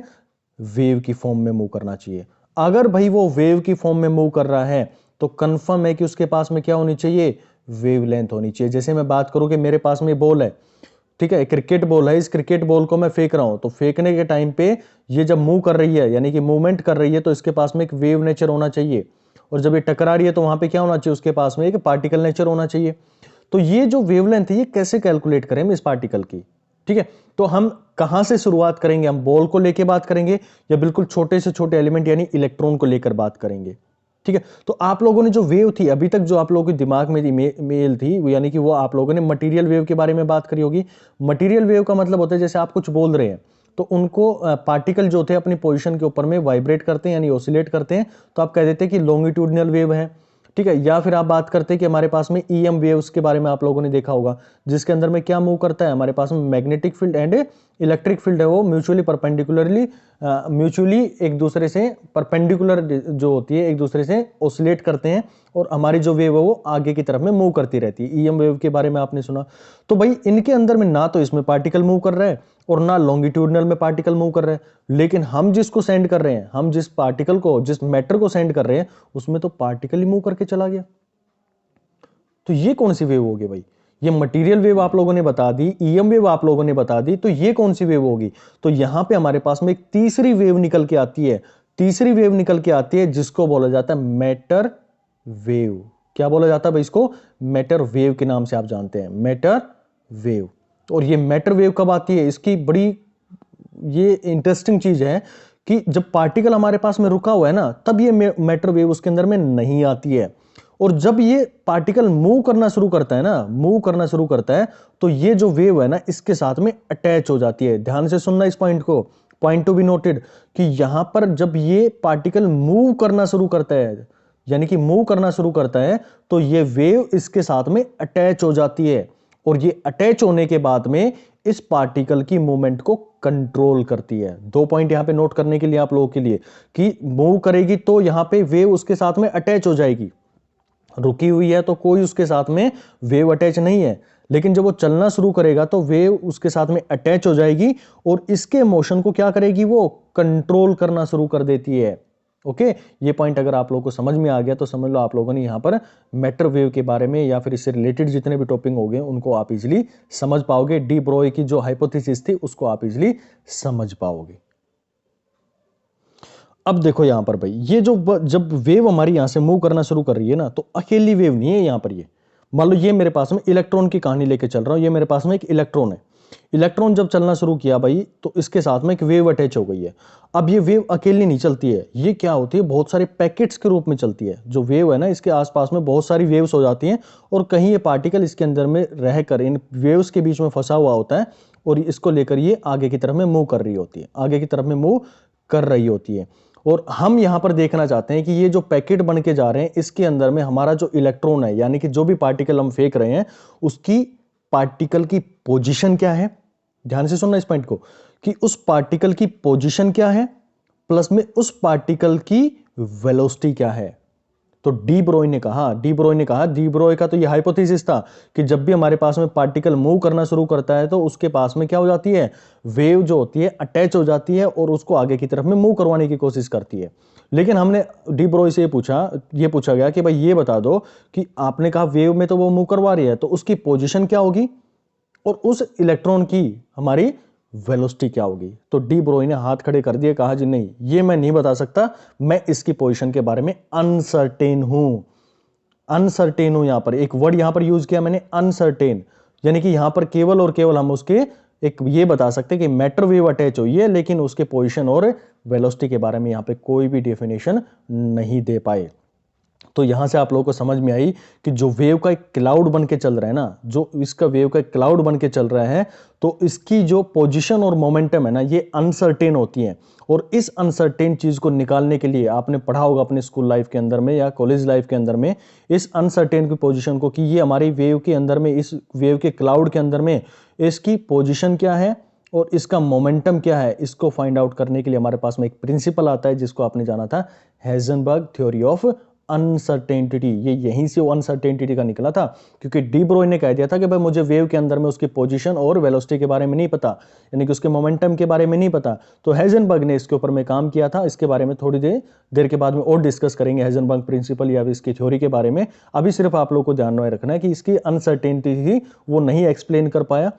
वेव की फॉर्म में मूव करना चाहिए। अगर भाई वो वेव की फॉर्म में मूव कर रहा है तो कंफर्म है कि उसके पास में क्या होनी चाहिए, वेवलेंथ होनी चाहिए। जैसे मैं बात करूं कि मेरे पास में बॉल है, ठीक है, क्रिकेट बॉल है, इस क्रिकेट बॉल को मैं फेंक रहा हूं, तो फेंकने के टाइम पे ये जब मूव कर रही है, यानी कि मूवमेंट कर रही है, तो इसके पास में एक वेव नेचर होना चाहिए। और जब ये टकरा रही है तो वहां पे क्या होना चाहिए, उसके पास में एक पार्टिकल नेचर होना चाहिए। तो ये जो वेवलेंथ है ये कैसे कैलकुलेट करें इस पार्टिकल की, ठीक है। तो हम कहां से शुरुआत करेंगे, हम बॉल को लेकर बात करेंगे या बिल्कुल छोटे से छोटे एलिमेंट यानी इलेक्ट्रॉन को लेकर बात करेंगे, ठीक है। तो आप लोगों ने जो वेव थी अभी तक, जो आप लोगों के दिमाग में मेल थी, यानी कि वो आप लोगों ने मटेरियल वेव के बारे में बात करी होगी। मटेरियल वेव का मतलब होता है जैसे आप कुछ बोल रहे हैं तो उनको पार्टिकल जो थे अपनी पोजीशन के ऊपर में वाइब्रेट करते हैं यानी ऑसिलेट करते हैं, तो आप कह देते हैं कि लॉन्गिट्यूडिनल वेव है, ठीक है। या फिर आप बात करते हैं कि हमारे पास में ईएम वेव्स के बारे में आप लोगों ने देखा होगा, जिसके अंदर में क्या मूव करता है, हमारे पास में magnetic field and electric field है, वो म्यूचुअली एक दूसरे से परपेंडिकुलर जो होती है, एक दूसरे से ऑसिलेट करते हैं और हमारी जो वेव है वो आगे की तरफ में मूव करती रहती है। ईएम वेव के बारे में आपने सुना। तो भाई इनके अंदर में ना तो इसमें पार्टिकल मूव कर रहा है और ना लॉन्गिट्यूडनल में पार्टिकल मूव कर रहे हैं, लेकिन हम जिसको सेंड कर रहे हैं, हम जिस पार्टिकल को, जिस मैटर को सेंड कर रहे हैं, उसमें तो पार्टिकल ही मूव करके चला गया। तो ये कौन सी वेव होगी भाई, ये मटेरियल वेव आप लोगों ने बता दी, ईएम वेव आप लोगों ने बता दी, तो ये कौन सी वेव होगी। तो यहां पे हमारे पास में एक तीसरी वेव निकल के आती है, तीसरी वेव निकल के आती है जिसको बोला जाता है मैटर वेव। क्या बोला जाता है भाई इसको, मैटर वेव के नाम से आप जानते हैं, मैटर वेव। और ये मैटर वेव कब आती है, इसकी बड़ी ये इंटरेस्टिंग चीज है कि जब पार्टिकल हमारे पास में रुका हुआ है ना, तब ये मैटर वेव उसके अंदर में नहीं आती है। और जब ये पार्टिकल मूव करना शुरू करता है ना, मूव करना शुरू करता है, तो ये जो वेव है ना इसके साथ में अटैच हो जाती है। ध्यान से सुनना इस पॉइंट को, पॉइंट टू बी नोटेड, कि यहां पर जब ये पार्टिकल मूव करना शुरू करता है, यानी कि मूव करना शुरू करता है, तो ये वेव इसके साथ में अटैच हो जाती है। और ये अटैच होने के बाद में इस पार्टिकल की मूवमेंट को कंट्रोल करती है। 2 पॉइंट यहां पे नोट करने के लिए आप लोगों के लिए, कि मूव करेगी तो यहां पे वेव उसके साथ में अटैच हो जाएगी, रुकी हुई है तो कोई उसके साथ में वेव अटैच नहीं है, लेकिन जब वो चलना शुरू करेगा तो वेव उसके साथ में अटैच हो जाएगी और इसके मोशन को क्या करेगी, वो कंट्रोल करना शुरू कर देती है। ओके, ये पॉइंट अगर आप लोगों को समझ में आ गया तो समझ लो आप लोगों ने यहां पर मैटर वेव के बारे में या फिर इससे रिलेटेड जितने भी टॉपिक हो गए उनको आप इजिली समझ पाओगे। डी ब्रोय की जो हाइपोथेसिस थी उसको आप इजिली समझ पाओगे। अब देखो यहां पर भाई, ये जो जब वेव हमारी यहां से मूव करना शुरू कर रही है ना, तो अकेली वेव नहीं है यहां पर। ये मान लो ये मेरे पास में इलेक्ट्रॉन की कहानी लेके चल रहा हूं, ये मेरे पास में एक इलेक्ट्रॉन है। इलेक्ट्रॉन जब चलना शुरू किया भाई, तो इसके साथ में एक वेव अटैच हो गई है। अब ये वेव अकेली नहीं चलती है, ये क्या होती है, बहुत सारे पैकेट्स के रूप में चलती है। जो वेव है ना, इसके आसपास में बहुत सारी वेव्स हो जाती हैं और कहीं ये पार्टिकल इसके अंदर में रहकर इन वेव्स के बीच में फंसा हुआ होता है और इसको लेकर ये आगे की तरफ में मूव कर रही होती है, आगे की तरफ में मूव कर रही होती है। और हम यहां पर देखना चाहते हैं कि ये जो पैकेट बन के जा रहे हैं, इसके अंदर में हमारा जो इलेक्ट्रॉन है, यानी कि जो भी पार्टिकल हम फेंक रहे हैं, उसकी पार्टिकल की पोजीशन क्या है। ध्यान से सुनना इस पॉइंट को, कि उस पार्टिकल की पोजीशन क्या है प्लस में उस पार्टिकल की वेलोसिटी क्या है। तो डी ब्रोय ने कहा, डी ब्रोय का तो ये हाइपोथेसिस था कि जब भी हमारे पास में पार्टिकल मूव करना शुरू करता है तो उसके पास में क्या हो जाती है, वेव जो होती है अटैच हो जाती है और उसको आगे की तरफ में मूव करवाने की कोशिश करती है। लेकिन हमने डी ब्रोय से ये पूछा गया कि भाई ये बता दो कि आपने कहा वेव में तो वो मूव करवा रही है, तो उसकी पोजीशन क्या होगी और उस इलेक्ट्रॉन की हमारी वेलोसिटी क्या होगी। तो डी ब्रोय ने हाथ खड़े कर दिए, कहा जी नहीं, ये मैं नहीं बता सकता, मैं इसकी पोजीशन के बारे में अनसर्टेन हूं। अनसर्टेन हूं, यहां पर एक वर्ड यहां पर यूज किया मैंने अनसर्टेन, यानी कि यहां पर केवल और केवल हम उसके एक ये बता सकते हैं कि मैटर वेव अटैच हुई है, लेकिन उसके पोजीशन और वेलोसिटी के बारे में यहां पे कोई भी डेफिनेशन नहीं दे पाए। तो यहां से आप लोगों को समझ में आई कि जो वेव का एक क्लाउड बन के चल रहा है ना, जो इसका वेव का एक क्लाउड बन के चल रहा है, तो इसकी जो पोजीशन और मोमेंटम है ना, ये अनसर्टेन होती है। और इस अनसर्टेन चीज को निकालने के लिए आपने पढ़ा होगा अपने स्कूल लाइफ के अंदर में या कॉलेज लाइफ के अंदर में, इस अनसर्टेन की पोजीशन को, कि ये हमारी वेव के अंदर में, इस वेव के क्लाउड के अंदर में इसकी पोजीशन क्या है और इसका मोमेंटम क्या है, इसको फाइंड आउट करने के लिए हमारे पास में एक प्रिंसिपल आता है जिसको आपने जाना था हेजनबर्ग थ्योरी ऑफ अनसर्टेनिटी। ये यहीं से वो अनसर्टेनिटी का निकला था, क्योंकि डी ब्रोइन ने कह दिया था कि भाई मुझे वेव के अंदर में उसकी पोजीशन और वेलोसिटी के बारे में नहीं पता, यानी कि उसके मोमेंटम के बारे में नहीं पता। तो हेजनबर्ग ने इसके ऊपर में काम किया था। इसके बारे में थोड़ी देर के बाद में और डिस्कस करेंगे हेजनबर्ग प्रिंसिपल या इसकी थ्योरी के बारे में। अभी सिर्फ आप लोग को ध्यान में रखना है कि इसकी अनसर्टेनिटी थी, वो नहीं एक्सप्लेन कर पाया,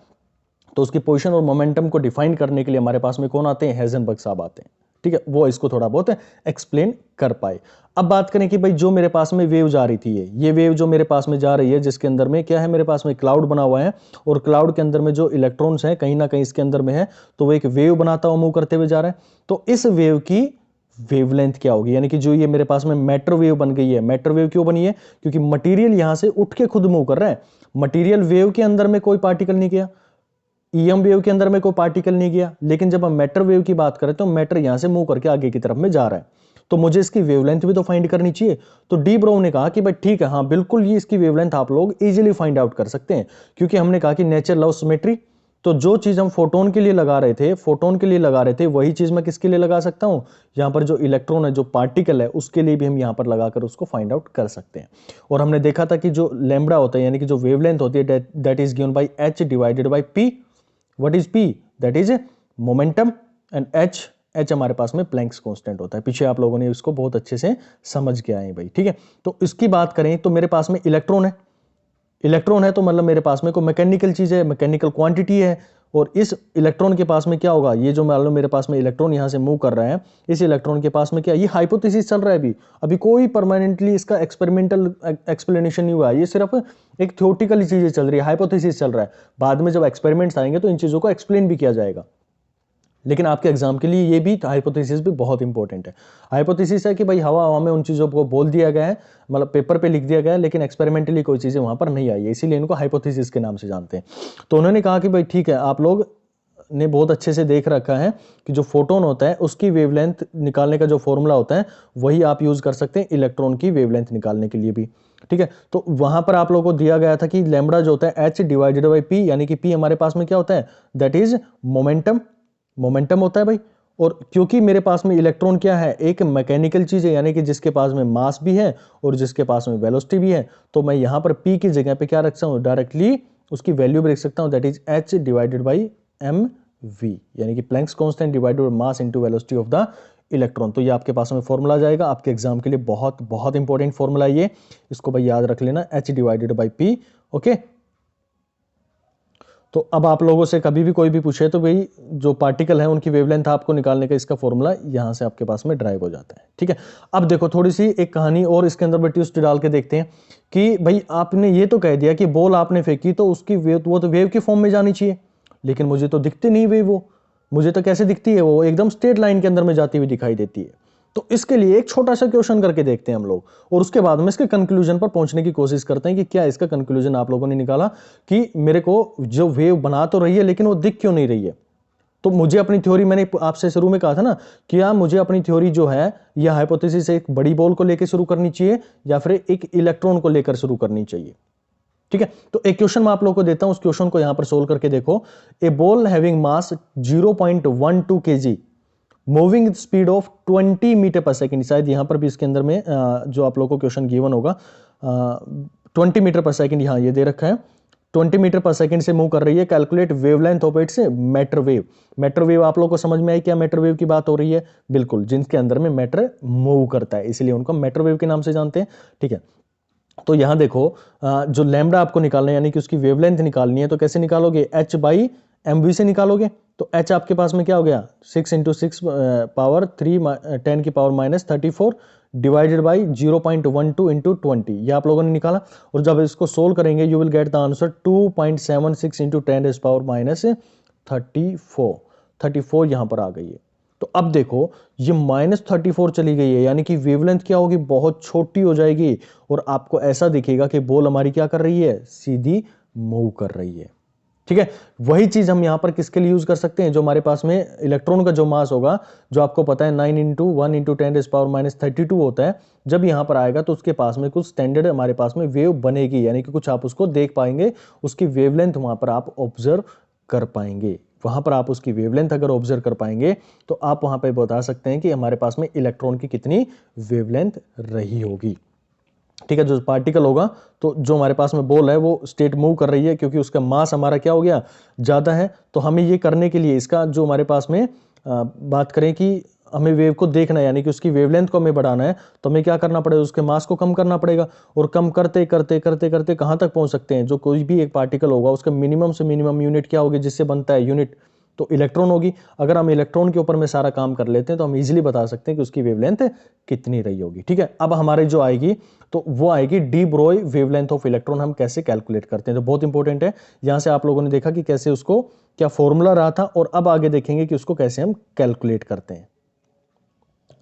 तो उसकी पोजीशन और मोमेंटम को डिफाइन करने के लिए हमारे पास में कौन आते हैं, हेजनबर्ग साहब आते हैं। ठीक है, वो इसको थोड़ा बहुत एक्सप्लेन कर पाए। अब बात करें कि भाई जो मेरे पास में वेव जा रही थी, ये वेव जो मेरे पास में जा रही है, जिसके अंदर में क्या है, मेरे पास में क्लाउड बना हुआ है, और क्लाउड के अंदर में जो इलेक्ट्रॉन्स हैं कहीं ना कहीं इसके अंदर में है, तो वो एक वेव बनाता हुआ मूव करते हुए जा रहा है। तो इस वेव की वेवलेंथ क्या होगी, यानी कि जो ये मेरे पास में मैटर वेव बन गई है। मैटर वेव क्यों बनी है, क्योंकि मटीरियल यहां से उठ के खुद मूव कर रहा है। मटीरियल वेव के अंदर में कोई पार्टिकल नहीं गया, ईएम वेव के अंदर में कोई पार्टिकल नहीं गया, लेकिन जब हम मैटर वेव की बात करें तो मैटर यहां से मूव करके आगे की तरफ में जा रहा है, तो मुझे इसकी वेवलेंथ भी तो फाइंड करनी चाहिए। तो डी ब्राउन ने कहा कि भाई ठीक है, हाँ बिल्कुल, ये इसकी वेवलेंथ आप लोग इजीली फाइंड आउट कर सकते हैं, क्योंकि हमने कहा कि नेचर लव सिमेट्री। तो जो चीज हम फोटोन के लिए लगा रहे थे, वही चीज मैं किसके लिए लगा सकता हूं, यहां पर जो इलेक्ट्रॉन है, जो पार्टिकल है, उसके लिए भी हम यहां पर लगाकर उसको फाइंड आउट कर सकते हैं। और हमने देखा था कि जो लैम्ब्डा होता है, यानी कि जो वेवलेंथ होती है, that is given by H divided by P. What is P? That is momentum, and H हमारे पास में प्लैंक्स कांस्टेंट होता है। पीछे आप लोगों ने इसको बहुत अच्छे से समझ के आए भाई, ठीक है। तो इसकी बात करें तो मेरे पास में इलेक्ट्रॉन है, तो मतलब मेरे पास में कोई मैकेनिकल चीज है, मैकेनिकल क्वांटिटी है, और इस इलेक्ट्रॉन के पास में क्या होगा, ये जो मान लो मेरे पास में इलेक्ट्रॉन यहां से मूव कर रहा है, इस इलेक्ट्रॉन के पास में क्या, ये हाइपोथेसिस चल रहा है अभी कोई परमानेंटली इसका एक्सपेरिमेंटल एक्सप्लेनेशन नहीं हुआ है, ये सिर्फ एक थ्योरेटिकल चीजें चल रही है, हाइपोथेसिस चल रहा है। बाद में जब एक्सपेरिमेंट्स आएंगे तो इन चीजों को एक्सप्लेन भी किया जाएगा, लेकिन आपके एग्जाम के लिए ये भी हाइपोथेसिस भी बहुत इंपॉर्टेंट है। हाइपोथेसिस है कि भाई हवा में उन चीजों को बोल दिया गया है, मतलब पेपर पे लिख दिया गया है, लेकिन एक्सपेरिमेंटली कोई चीजें वहां पर नहीं आई है, इसीलिए इनको हाइपोथेसिस के नाम से जानते हैं। तो उन्होंने कहा कि भाई ठीक है, आप लोग ने बहुत अच्छे से देख रखा है कि जो फोटोन होता है उसकी वेवलेंथ निकालने का जो फॉर्मूला होता है वही आप यूज कर सकते हैं इलेक्ट्रॉन की वेवलेंथ निकालने के लिए भी, ठीक है। तो वहां पर आप लोगों को दिया गया था कि लैम्ब्डा जो होता है H डिवाइडेड बाई P, यानी कि P हमारे पास में क्या होता है, दैट इज मोमेंटम होता है भाई। और क्योंकि मेरे पास में इलेक्ट्रॉन क्या है, एक मैकेनिकल चीज है, यानी कि जिसके पास में मास भी है और जिसके पास में वेलोसिटी भी है, तो मैं यहां पर P की जगह पे क्या रख सकता हूं, डायरेक्टली उसकी वैल्यू भी रख सकता हूं, that is H divided by mv, यानी कि planks constant divided by mass into velocity of the electron. तो ये आपके पास में फॉर्मूला जाएगा आपके एग्जाम के लिए, बहुत बहुत इंपॉर्टेंट फॉर्मूला ये, इसको भाई याद रख लेना, H divided by P, okay. तो अब आप लोगों से कभी भी कोई भी पूछे तो भाई जो पार्टिकल है उनकी वेवलेंथ आपको निकालने का इसका फॉर्मूला यहां से आपके पास में ड्राइव हो जाता है, ठीक है। अब देखो थोड़ी सी एक कहानी और इसके अंदर ट्विस्ट डाल के देखते हैं कि भाई आपने ये तो कह दिया कि बॉल आपने फेंकी तो उसकी वेव, वो तो वेव की फॉर्म में जानी चाहिए, लेकिन मुझे तो दिखती नहीं वेव, वो मुझे तो कैसे दिखती है, वो एकदम स्ट्रेट लाइन के अंदर में जाती हुई दिखाई देती है। तो इसके लिए एक छोटा सा क्वेश्चन करके देखते हैं हम लोग, और उसके बाद में इसके कंक्लूजन पर पहुंचने की कोशिश करते हैं कि क्या इसका कंक्लूजन आप लोगों ने निकाला कि मेरे को जो वेव बना तो रही है लेकिन वो दिख क्यों नहीं रही है। तो मुझे अपनी थ्योरी, मैंने आपसे शुरू में कहा था ना, क्या मुझे अपनी थ्योरी जो है यह हाइपोथेसिस एक बड़ी बॉल को लेकर शुरू करनी चाहिए या फिर एक इलेक्ट्रॉन को लेकर शुरू करनी चाहिए, ठीक है। तो एक क्वेश्चन मैं आप लोगों को देता हूं, उस क्वेश्चन को यहां पर सोल्व करके देखो। A ball having mass 0.12 kg moving speed of 20 metre per second, शायद यहां पर भी इसके अंदर में जो आप लोगों को क्वेश्चन गिवन होगा 20 मीटर पर सेकेंड, यहां ये दे रखा है 20 मीटर पर सेकेंड से मूव कर रही है, calculate wavelength of its matter wave. Matter wave आप लोगों को समझ में आई क्या मैटर वेव की बात हो रही है, बिल्कुल, जिनके अंदर में मैटर मूव करता है, इसलिए उनको मैटर वेव के नाम से जानते हैं, ठीक है। तो यहां देखो जो लैम्ब्डा आपको निकालना है, यानी कि उसकी वेवलेंथ निकालनी है, तो कैसे निकालोगे, H बाई mv से निकालोगे। तो H आपके पास में क्या हो गया, 6 × 6 पावर 3 10 की पावर -34 डिवाइडेड बाई 0.12 इंटू 20, ये आप लोगों ने निकाला। और जब इसको सोल्व करेंगे you will get the answer 2.76 into 10⁻⁻34 यहाँ पर आ गई है। तो अब देखो ये -34 चली गई है, यानी कि वेवलेंथ क्या होगी, बहुत छोटी हो जाएगी और आपको ऐसा दिखेगा कि बॉल हमारी क्या कर रही है, सीधी मूव कर रही है। ठीक है, वही चीज हम यहां पर किसके लिए यूज कर सकते हैं, जो हमारे पास में इलेक्ट्रॉन का जो मास होगा, जो आपको पता है 9 इंटू 1 इंटू 10⁻⁻32 होता है, जब यहां पर आएगा तो उसके पास में कुछ स्टैंडर्ड हमारे पास में वेव बनेगी, यानी कि कुछ आप उसको देख पाएंगे, उसकी वेवलेंथ वहां पर आप ऑब्जर्व कर पाएंगे। वहां पर आप उसकी वेवलेंथ अगर ऑब्जर्व कर पाएंगे तो आप वहां पर बता सकते हैं कि हमारे पास में इलेक्ट्रॉन की कितनी वेवलेंथ रही होगी। ठीक है, जो पार्टिकल होगा, तो जो हमारे पास में बॉल है वो स्टेट मूव कर रही है, क्योंकि उसका मास हमारा क्या हो गया, ज्यादा है। तो हमें ये करने के लिए इसका जो हमारे पास में बात करें कि हमें वेव को देखना है, यानी कि उसकी वेवलेंथ को हमें बढ़ाना है, तो हमें क्या करना पड़ेगा, उसके मास को कम करना पड़ेगा। और कम करते करते करते करते कहां तक पहुंच सकते हैं, जो कोई भी एक पार्टिकल होगा उसका मिनिमम से मिनिमम यूनिट क्या होगी, जिससे बनता है यूनिट, तो इलेक्ट्रॉन होगी। अगर हम इलेक्ट्रॉन के ऊपर में सारा काम कर लेते हैं तो हम इजीली बता सकते हैं कि उसकी वेवलेंथ कितनी रही होगी। ठीक है, अब हमारे जो आएगी तो वो आएगी D Brohi wavelength of electron, हम कैसे कैलकुलेट करते हैं, तो बहुत इंपॉर्टेंट है। यहां से आप लोगों ने देखा कि कैसे उसको क्या फॉर्मूला रहा था, और अब आगे देखेंगे कि उसको कैसे हम कैलकुलेट करते हैं।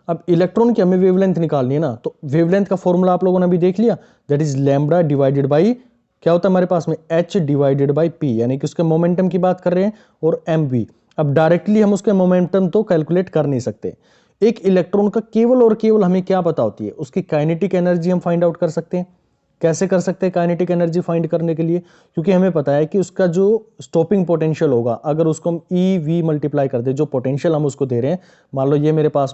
अब इलेक्ट्रॉन की हमें वेवलेंथ निकालनी है ना, तो वेवलेंथ का फॉर्मूला आप लोगों ने अभी देख लिया, that is lambda divided by क्या होता है हमारे पास में, h डिवाइडेड बाई p, यानी कि उसके मोमेंटम की बात कर रहे हैं, और mv। अब डायरेक्टली हम उसके मोमेंटम तो कैलकुलेट कर नहीं सकते। एक इलेक्ट्रॉन का केवल और केवल हमें क्या पता होती है, उसकी काइनेटिक एनर्जी हम फाइंड आउट कर सकते हैं। कैसे कर सकते हैं काइनेटिक एनर्जी फाइंड करने के लिए, क्योंकि हमें पता है कि उसका जो स्टॉपिंग पोटेंशियल होगा, अगर उसको हम ई वी मल्टीप्लाई कर दे, जो पोटेंशियल हम उसको दे रहे हैं, मान लो ये मेरे पास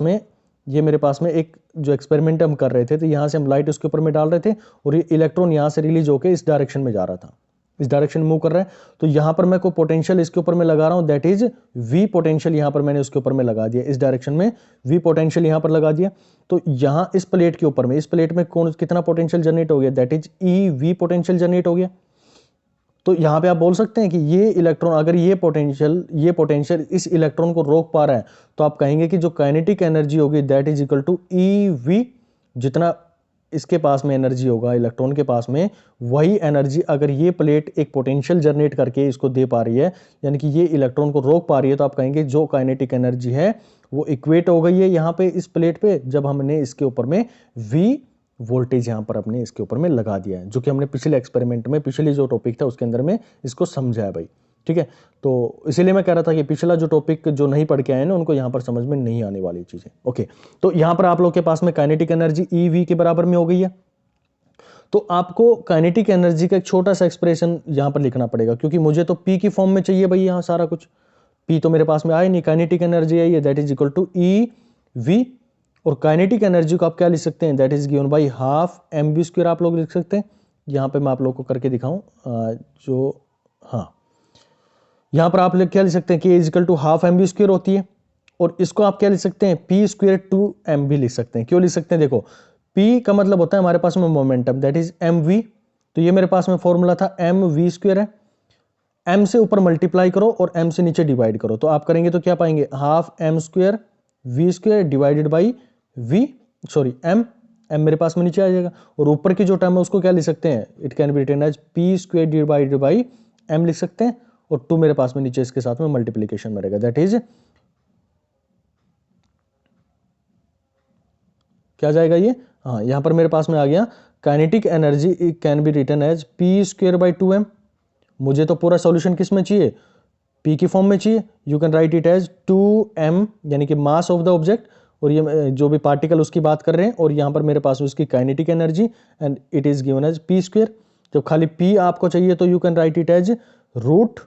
में एक जो एक्सपेरिमेंट हम कर रहे थे, तो यहां से हम लाइट उसके ऊपर में डाल रहे थे और ये इलेक्ट्रॉन यहां से रिलीज होकर इस डायरेक्शन में जा रहा था, इस डायरेक्शन मूव कर रहा है। तो यहां पर मैं कोई पोटेंशियल इसके ऊपर में लगा रहा हूं, दैट इज वी पोटेंशियल, यहां पर मैंने उसके ऊपर में लगा दिया, इस डायरेक्शन में वी पोटेंशियल यहां पर लगा दिया। तो यहां इस प्लेट के ऊपर में, इस प्लेट में कौन कितना पोटेंशियल जनरेट हो गया, that is E we potential generate हो गया। तो यहां पे आप बोल सकते हैं कि ये इलेक्ट्रॉन, अगर ये पोटेंशियल इस इलेक्ट्रॉन को रोक पा रहा है, तो आप कहेंगे कि जो काइनेटिक एनर्जी होगी that is equal to E V, जितना इसके पास में एनर्जी होगा इलेक्ट्रॉन के पास में, वही एनर्जी अगर ये प्लेट एक पोटेंशियल जनरेट करके इसको दे पा रही है, यानी कि ये इलेक्ट्रॉन को रोक पा रही है, तो आप कहेंगे जो काइनेटिक एनर्जी है वो इक्वेट हो गई है यहाँ पे इस प्लेट पे, जब हमने इसके ऊपर में वी वोल्टेज यहां पर अपने इसके ऊपर में लगा दिया है, जो कि हमने पिछले एक्सपेरिमेंट में, पिछले जो टॉपिक था उसके अंदर में इसको समझाया भाई। ठीक है, तो इसीलिए मैं कह रहा था कि पिछला जो टॉपिक जो नहीं पढ़ के आए ना, उनको यहां पर समझ में नहीं आने वाली चीजें। ओके, तो यहां पर आप लोग के पास में काइनेटिक एनर्जी ई वी के बराबर में हो गई है। तो आपको काइनेटिक एनर्जी का एक छोटा सा एक्सप्रेशन यहां पर लिखना पड़ेगा, क्योंकि मुझे तो पी की फॉर्म में चाहिए भाई, यहां सारा कुछ पी तो मेरे पास में आए नहीं, काइनेटिक एनर्जी आई है, that is equal to E V. और काइनेटिक एनर्जी को आप क्या लिख सकते हैं, that is given by half M B square, आप लोग लिख सकते हैं। यहां पे मैं आप लोग को करके दिखाऊं, जो हाँ, यहां पर आप क्या लिख सकते हैं कि is equal to half M B square होती है, और इसको आप क्या लिख सकते हैं, P square to M B लिख सकते हैं। क्यों लिख सकते हैं, देखो पी का मतलब होता है हमारे पास में momentum, that is M V. तो ये मेरे पास में फॉर्मूला था एम वी स्क्वायर है, एम से ऊपर मल्टीप्लाई करो और एम से नीचे डिवाइड करो, तो आप करेंगे तो क्या पाएंगे, half M square V square divided by V, sorry M मेरे पास में नीचे आ जाएगा, और ऊपर की जो टर्म है उसको क्या लिख सकते हैं, it can be written as P square divided by M लिख सकते हैं, और टू मेरे पास में नीचे इसके साथ में मल्टीप्लीकेशन में रहेगा, दैट इज क्या जाएगा ये, हाँ यहां पर मेरे पास में आ गया kinetic energy can be written as P square by two M. मुझे तो पूरा सॉल्यूशन किस में चाहिए, पी की फॉर्म में चाहिए, you can write it as 2m, यानी कि मास ऑफ द ऑब्जेक्ट, और ये जो भी पार्टिकल उसकी बात कर रहे हैं, और यहां पर मेरे पास उसकी kinetic energy, and it is given as P square. जब खाली p आपको चाहिए तो you can write it as root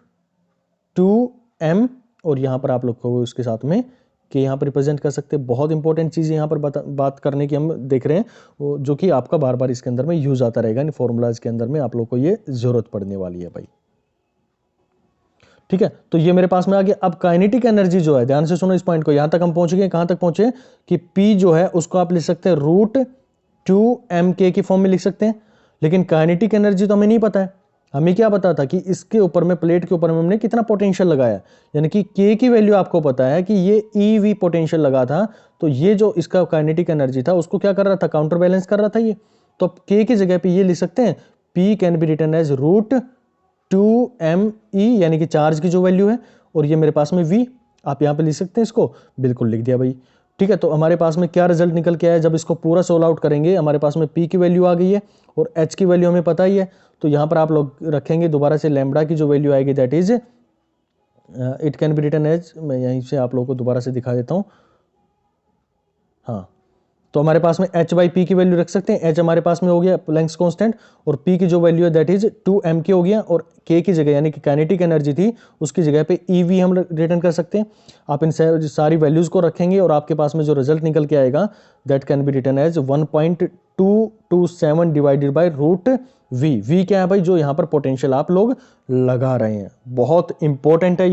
2m, और यहां पर आप लोग को उसके साथ में कि यहां पर रिप्रेजेंट कर सकते हैं। बहुत इंपॉर्टेंट चीज यहां पर बात करने की हम देख रहे हैं, जो कि आपका बार बार इसके अंदर में यूज आता रहेगा, इन फॉर्मूलाज के अंदर में आप लोग को ये जरूरत पड़ने वाली है भाई। ठीक है, तो ये मेरे पास में आ गया। अब काइनेटिक एनर्जी जो है, ध्यान से सुनो इस पॉइंट को, यहां तक हम पहुंच गए, कहां तक पहुंचे कि P जो है उसको आप लिख सकते हैं रूट 2m k की फॉर्म में लिख सकते हैं, लेकिन काइनेटिक एनर्जी तो हमें नहीं पता है। हमें क्या पता था कि इसके ऊपर में, प्लेट के ऊपर में हमने कितना पोटेंशियल लगाया, यानी कि के की वैल्यू आपको पता है कि ये ईवी पोटेंशियल लगा था, तो ये जो इसका काइनेटिक एनर्जी था उसको क्या कर रहा था, काउंटर बैलेंस कर रहा था ये। तो के की जगह पे ये लिख सकते हैं, P can be written as √2m/e, यानी कि चार्ज की जो वैल्यू है, और ये मेरे पास में v, आप यहाँ पे लिख सकते हैं इसको, बिल्कुल लिख दिया भाई। ठीक है, तो हमारे पास में क्या रिजल्ट निकल के आया, जब इसको पूरा सोल्व आउट करेंगे हमारे पास में p की वैल्यू आ गई है और h की वैल्यू हमें पता ही है। तो यहाँ पर आप लोग रखेंगे दोबारा से लैम्बडा की जो वैल्यू आएगी, that is it can be written as, मैं यहीं से आप लोगों को दोबारा से दिखा देता हूँ। हाँ, तो हमारे पास में h बाई पी की वैल्यू रख सकते हैं, h हमारे पास में हो गया प्लैंक्स कांस्टेंट, और p की जो वैल्यू है दैट इज 2m हो गया, और k की जगह यानी कि काइनेटिक एनर्जी थी उसकी जगह पे ev हम रिटर्न कर सकते हैं। आप इन सारी वैल्यूज को रखेंगे और आपके पास में जो रिजल्ट निकल के आएगा that can be written as 1.227 divided by √v। v क्या है भाई, जो यहाँ पर पोटेंशियल आप लोग लगा रहे हैं। बहुत इंपॉर्टेंट है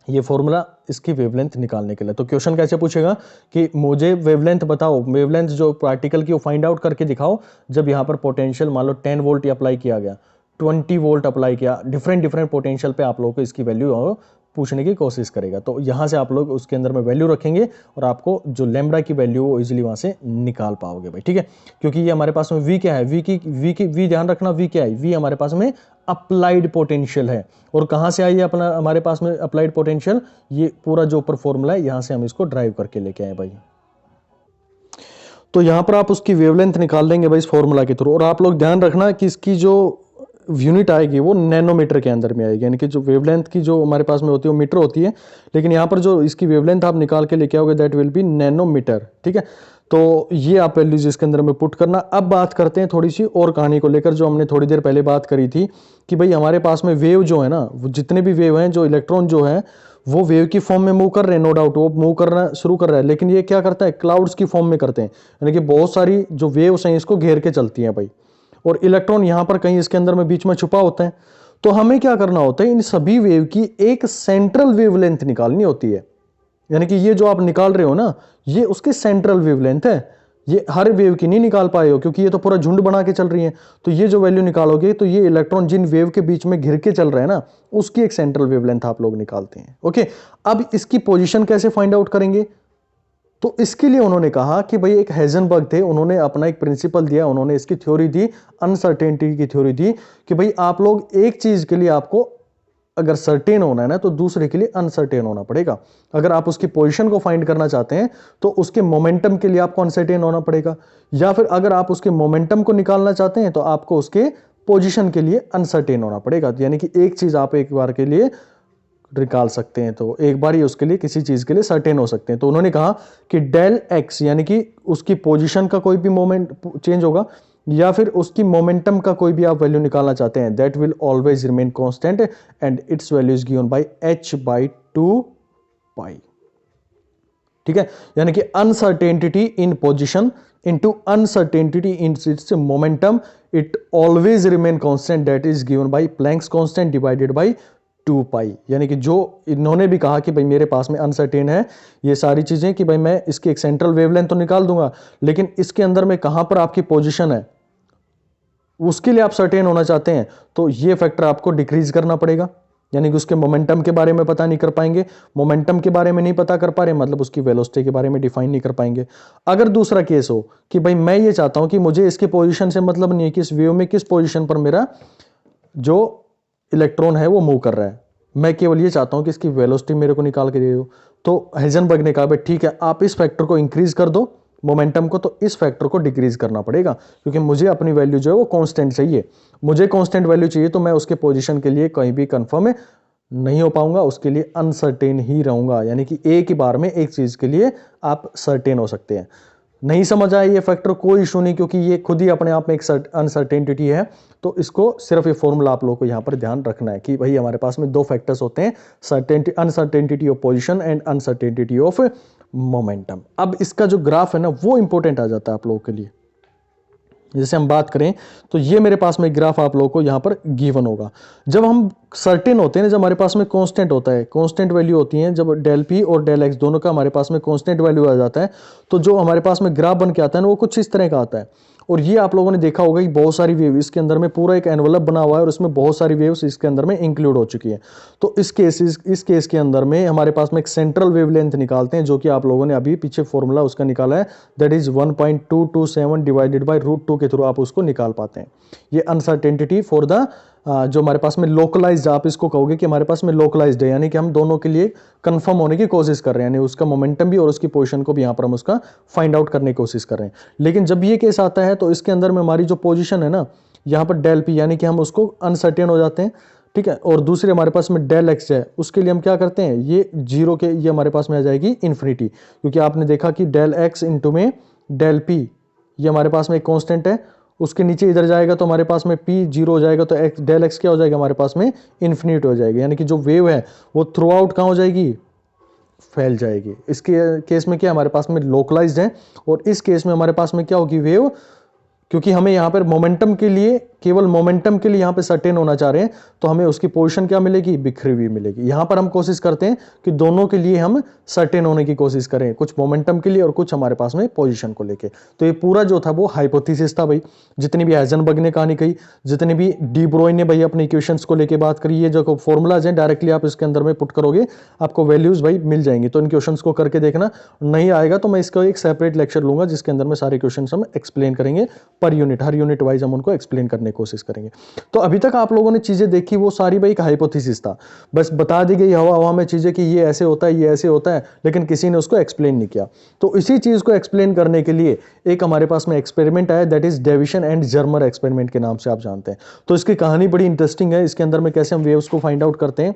ये फॉर्मूला इसकी वेवलेंथ निकालने के लिए। तो क्वेश्चन कैसे पूछेगा कि मुझे वेवलेंथ बताओ, वेवलेंथ जो पार्टिकल की वो फाइंड आउट करके दिखाओ जब यहाँ पर पोटेंशियल मान लो 10 वोल्ट अप्लाई किया गया, 20 वोल्ट अप्लाई किया, डिफरेंट पोटेंशियल पे आप लोगों को इसकी वैल्यू पूछने की कोशिश करेगा। तो यहाँ से आप लोग उसके अंदर में वैल्यू रखेंगे और आपको जो लैम्बडा की वैल्यू वो इजीली वहाँ से निकाल पाओगे भाई। ठीक है, क्योंकि ये हमारे पास में v क्या है, v ध्यान रखना, v क्या है, v हमारे पास में अप्लाइड पोटेंशियल है। और कहाँ से आई है अपना हमारे पास में अप्लाइड पोटेंशियल, ये पूरा जो ऊपर फॉर्मूला है यहाँ से हम इसको ड्राइव करके लेके आए भाई। तो यहाँ पर आप उसकी वेवलेंथ निकाल लेंगे भाई इस फॉर्मूला के थ्रू। और आप लोग ध्यान रखना कि इसकी जो यूनिट आएगी वो नैनोमीटर के अंदर में आएगी, यानी कि जो वेवलेंथ की जो हमारे पास में होती है वो मीटर होती है, लेकिन यहाँ पर जो इसकी वेवलेंथ आप निकाल के लेके आओगे दैट विल बी नैनोमीटर। ठीक है, तो ये आप वैल्यूज इसके अंदर में पुट करना। अब बात करते हैं थोड़ी सी और कहानी को लेकर, जो हमने थोड़ी देर पहले बात करी थी कि भाई हमारे पास में वेव जो है ना, वो जितने भी वेव हैं, जो इलेक्ट्रॉन जो है वो वेव की फॉर्म में मूव कर रहे हैं, नो डाउट वो मूव करना शुरू कर रहा है, लेकिन ये क्या करता है, क्लाउड्स की फॉर्म में करते हैं, यानी कि बहुत सारी जो वेव्स हैं इसको घेर के चलती हैं भाई, और इलेक्ट्रॉन यहां पर कहीं इसके अंदर में बीच में छुपा होता है। तो हमें क्या करना होता है, इन सभी वेव की एक सेंट्रल वेवलेंथ निकालनी होती है, यानी कि ये जो आप निकाल रहे हो ना, ये उसकी सेंट्रल वेवलेंथ है। ये हर वेव की नहीं निकाल पाए हो क्योंकि ये तो पूरा झुंड बना के चल रही है। तो ये जो वैल्यू निकालोगे तो ये इलेक्ट्रॉन जिन वेव के बीच में घिर के चल रहा है ना, उसकी एक सेंट्रल वेवलेंथ आप लोग निकालते हैं। ओके, अब इसकी पोजीशन कैसे फाइंड आउट करेंगे, तो इसके लिए उन्होंने कहा कि भाई एक हेजनबर्ग थे, उन्होंने अपना एक प्रिंसिपल दिया, उन्होंने इसकी थ्योरी दी, अनसर्टेनिटी की थ्योरी दी कि भाई आप लोग एक चीज के लिए आपको अगर सर्टेन होना है ना तो दूसरे के लिए अनसर्टेन होना पड़ेगा। अगर आप उसकी पोजीशन को फाइंड करना चाहते हैं तो उसके मोमेंटम के लिए आपको अनसर्टेन होना पड़ेगा, या फिर अगर आप उसके मोमेंटम को निकालना चाहते हैं तो आपको उसके पोजीशन के लिए अनसर्टेन होना पड़ेगा। यानी कि एक चीज आप एक बार के लिए निकाल सकते हैं तो एक बार ही उसके लिए किसी चीज के लिए सर्टेन हो सकते हैं। तो उन्होंने कहा कि डेल एक्स यानी कि उसकी पोजीशन का कोई भी मोमेंट चेंज होगा, या फिर उसकी मोमेंटम का कोई भी आप वैल्यू निकालना चाहते हैं, that will always remain constant and it's value is given bye h/2 पाई। ठीक है, यानी कि uncertainty in position into uncertainty in its momentum, it always remain constant, that is given bye planks constant divided bye 2 पाई। यानी कि जो इन्होंने भी कहा कि भाई मेरे पास में अनसर्टेन है ये सारी चीजें कि भाई मैं इसकी एक सेंट्रल वेवलेंथ तो निकाल दूंगा, लेकिन इसके अंदर में कहां पर आपकी पोजीशन है उसके लिए आप सर्टेन होना चाहते हैं तो ये फैक्टर आपको डिक्रीज करना पड़ेगा, यानी कि उसके मोमेंटम के बारे में पता नहीं कर पाएंगे, मोमेंटम के बारे में नहीं पता कर पा रहे मतलब उसकी वेलोसिटी के बारे में डिफाइन नहीं कर पाएंगे। अगर दूसरा केस हो कि भाई मैं ये चाहता हूं कि मुझे इसके पोजीशन से मतलब नहीं है कि इस वेव में किस पोजीशन पर मेरा जो इलेक्ट्रॉन है वो मूव कर रहा है, मैं केवल ये चाहता हूं कि इसकी वेलोसिटी मेरे को निकाल के दे दो, तो हेजनबर्ग ने कहा भाई ठीक है आप इस फैक्टर को इंक्रीज कर दो मोमेंटम को, तो इस फैक्टर को डिक्रीज करना पड़ेगा क्योंकि मुझे अपनी वैल्यू जो है वो कांस्टेंट चाहिए, मुझे कांस्टेंट वैल्यू चाहिए, तो मैं उसके पोजीशन के लिए कहीं भी कंफर्म नहीं हो पाऊंगा, उसके लिए अनसर्टेन ही रहूंगा। यानी कि एक ही बार में एक चीज के लिए आप सर्टेन हो सकते हैं। नहीं समझ आया ये फैक्टर, कोई इशू नहीं क्योंकि ये खुद ही अपने आप में एक अनसर्टेनिटी है, तो इसको सिर्फ ये फॉर्मूला आप लोगों को यहां पर ध्यान रखना है कि भाई हमारे पास में दो फैक्टर्स होते हैं, certainty uncertainty of position and uncertainty of momentum. अब इसका जो ग्राफ है ना वो इंपॉर्टेंट आ जाता है आप लोगों के लिए। जैसे हम बात करें तो ये मेरे पास में ग्राफ आप लोगों को यहां पर गिवन होगा। जब हम सर्टेन होते हैं ना, जब हमारे पास में कांस्टेंट होता है, कांस्टेंट वैल्यू होती है, जब डेल पी और डेल एक्स दोनों का हमारे पास में कांस्टेंट वैल्यू आ जाता है तो जो हमारे पास में ग्राफ बन के आता है ना वो कुछ इस तरह का आता है। और ये आप लोगों ने देखा होगा कि बहुत सारी वेव इसके अंदर में पूरा एक एनवलप बना हुआ है और इसमें बहुत सारी वेव्स इसके अंदर में इंक्लूड हो चुकी है। तो इस केस के अंदर में हमारे पास में एक सेंट्रल वेवलेंथ निकालते हैं, जो कि आप लोगों ने अभी पीछे फॉर्मूला उसका निकाला है, दैट इज 1.227 डिवाइडेड बाय √2 के थ्रू आप उसको निकाल पाते हैं। ये अनसर्टेनिटी फॉर द जो हमारे पास में लोकलाइज्ड, आप इसको कहोगे कि हमारे पास में लोकलाइज्ड है, यानी कि हम दोनों के लिए कंफर्म होने की कोशिश कर रहे हैं, यानी उसका मोमेंटम भी और उसकी पोजीशन को भी यहां पर हम उसका फाइंड आउट करने की कोशिश कर रहे हैं। लेकिन जब ये केस आता है तो इसके अंदर में हमारी जो पोजीशन है ना, यहां पर डेल पी, यानी कि हम उसको अनसर्टेन हो जाते हैं, ठीक है। और दूसरे हमारे पास में डेल एक्स है, उसके लिए हम क्या करते हैं, ये जीरो के ये हमारे पास में आ जाएगी इन्फिनिटी, क्योंकि आपने देखा कि डेल एक्स इंटू में डेल पी ये हमारे पास में एक कांस्टेंट है, उसके नीचे इधर जाएगा तो हमारे पास में पी जीरो हो जाएगा, तो एक्स डेल एक्स क्या हो जाएगा हमारे पास में इन्फिनिट हो जाएगी, यानी कि जो वेव है वो थ्रू आउट कहाँ हो जाएगी, फैल जाएगी। इसके केस में क्या हमारे पास में लोकलाइज्ड है, और इस केस में हमारे पास में क्या होगी वेव, क्योंकि हमें यहाँ पर मोमेंटम के लिए, केवल मोमेंटम के लिए यहाँ पे सर्टेन होना चाह रहे हैं, तो हमें उसकी पोजीशन क्या मिलेगी, बिखरी हुई मिलेगी। यहाँ पर हम कोशिश करते हैं कि दोनों के लिए हम सर्टेन होने की कोशिश करें, कुछ मोमेंटम के लिए और कुछ हमारे पास में पोजीशन को लेके। तो ये पूरा जो था वो हाइपोथेसिस था भाई, जितनी भी हाइजेनबर्ग ने कहानी कही, जितनी भी डी ब्रोइन ने भाई अपने इक्वेशंस को लेके बात करी, ये जो फॉर्मूलाज हैं डायरेक्टली आप इसके अंदर में पुट करोगे, आपको वैल्यूज भाई मिल जाएंगी। तो इन क्वेश्चंस को करके देखना, नहीं आएगा तो मैं इसका एक सेपरेट लेक्चर लूंगा जिसके अंदर में सारे क्वेश्चंस हम एक्सप्लेन करेंगे पर यूनिट, हर यूनिट वाइज हम उनको एक्सप्लेन करने की कोशिश करेंगे। तो अभी तक आप लोगों ने चीजें देखी वो सारी भाई एक हाइपोथेसिस था, बस बता दी गई हवा हवा में चीजें कि ये ऐसे होता है, ये ऐसे होता है, लेकिन किसी ने उसको एक्सप्लेन नहीं किया। तो इसी चीज को एक्सप्लेन करने के लिए एक हमारे पास में एक्सपेरिमेंट आया, that is Davisson and Germer experiment के नाम से आप जानते हैं। तो इसकी कहानी बड़ी इंटरेस्टिंग है, इसके अंदर में कैसे हम वेव्स को फाइंड आउट करते हैं,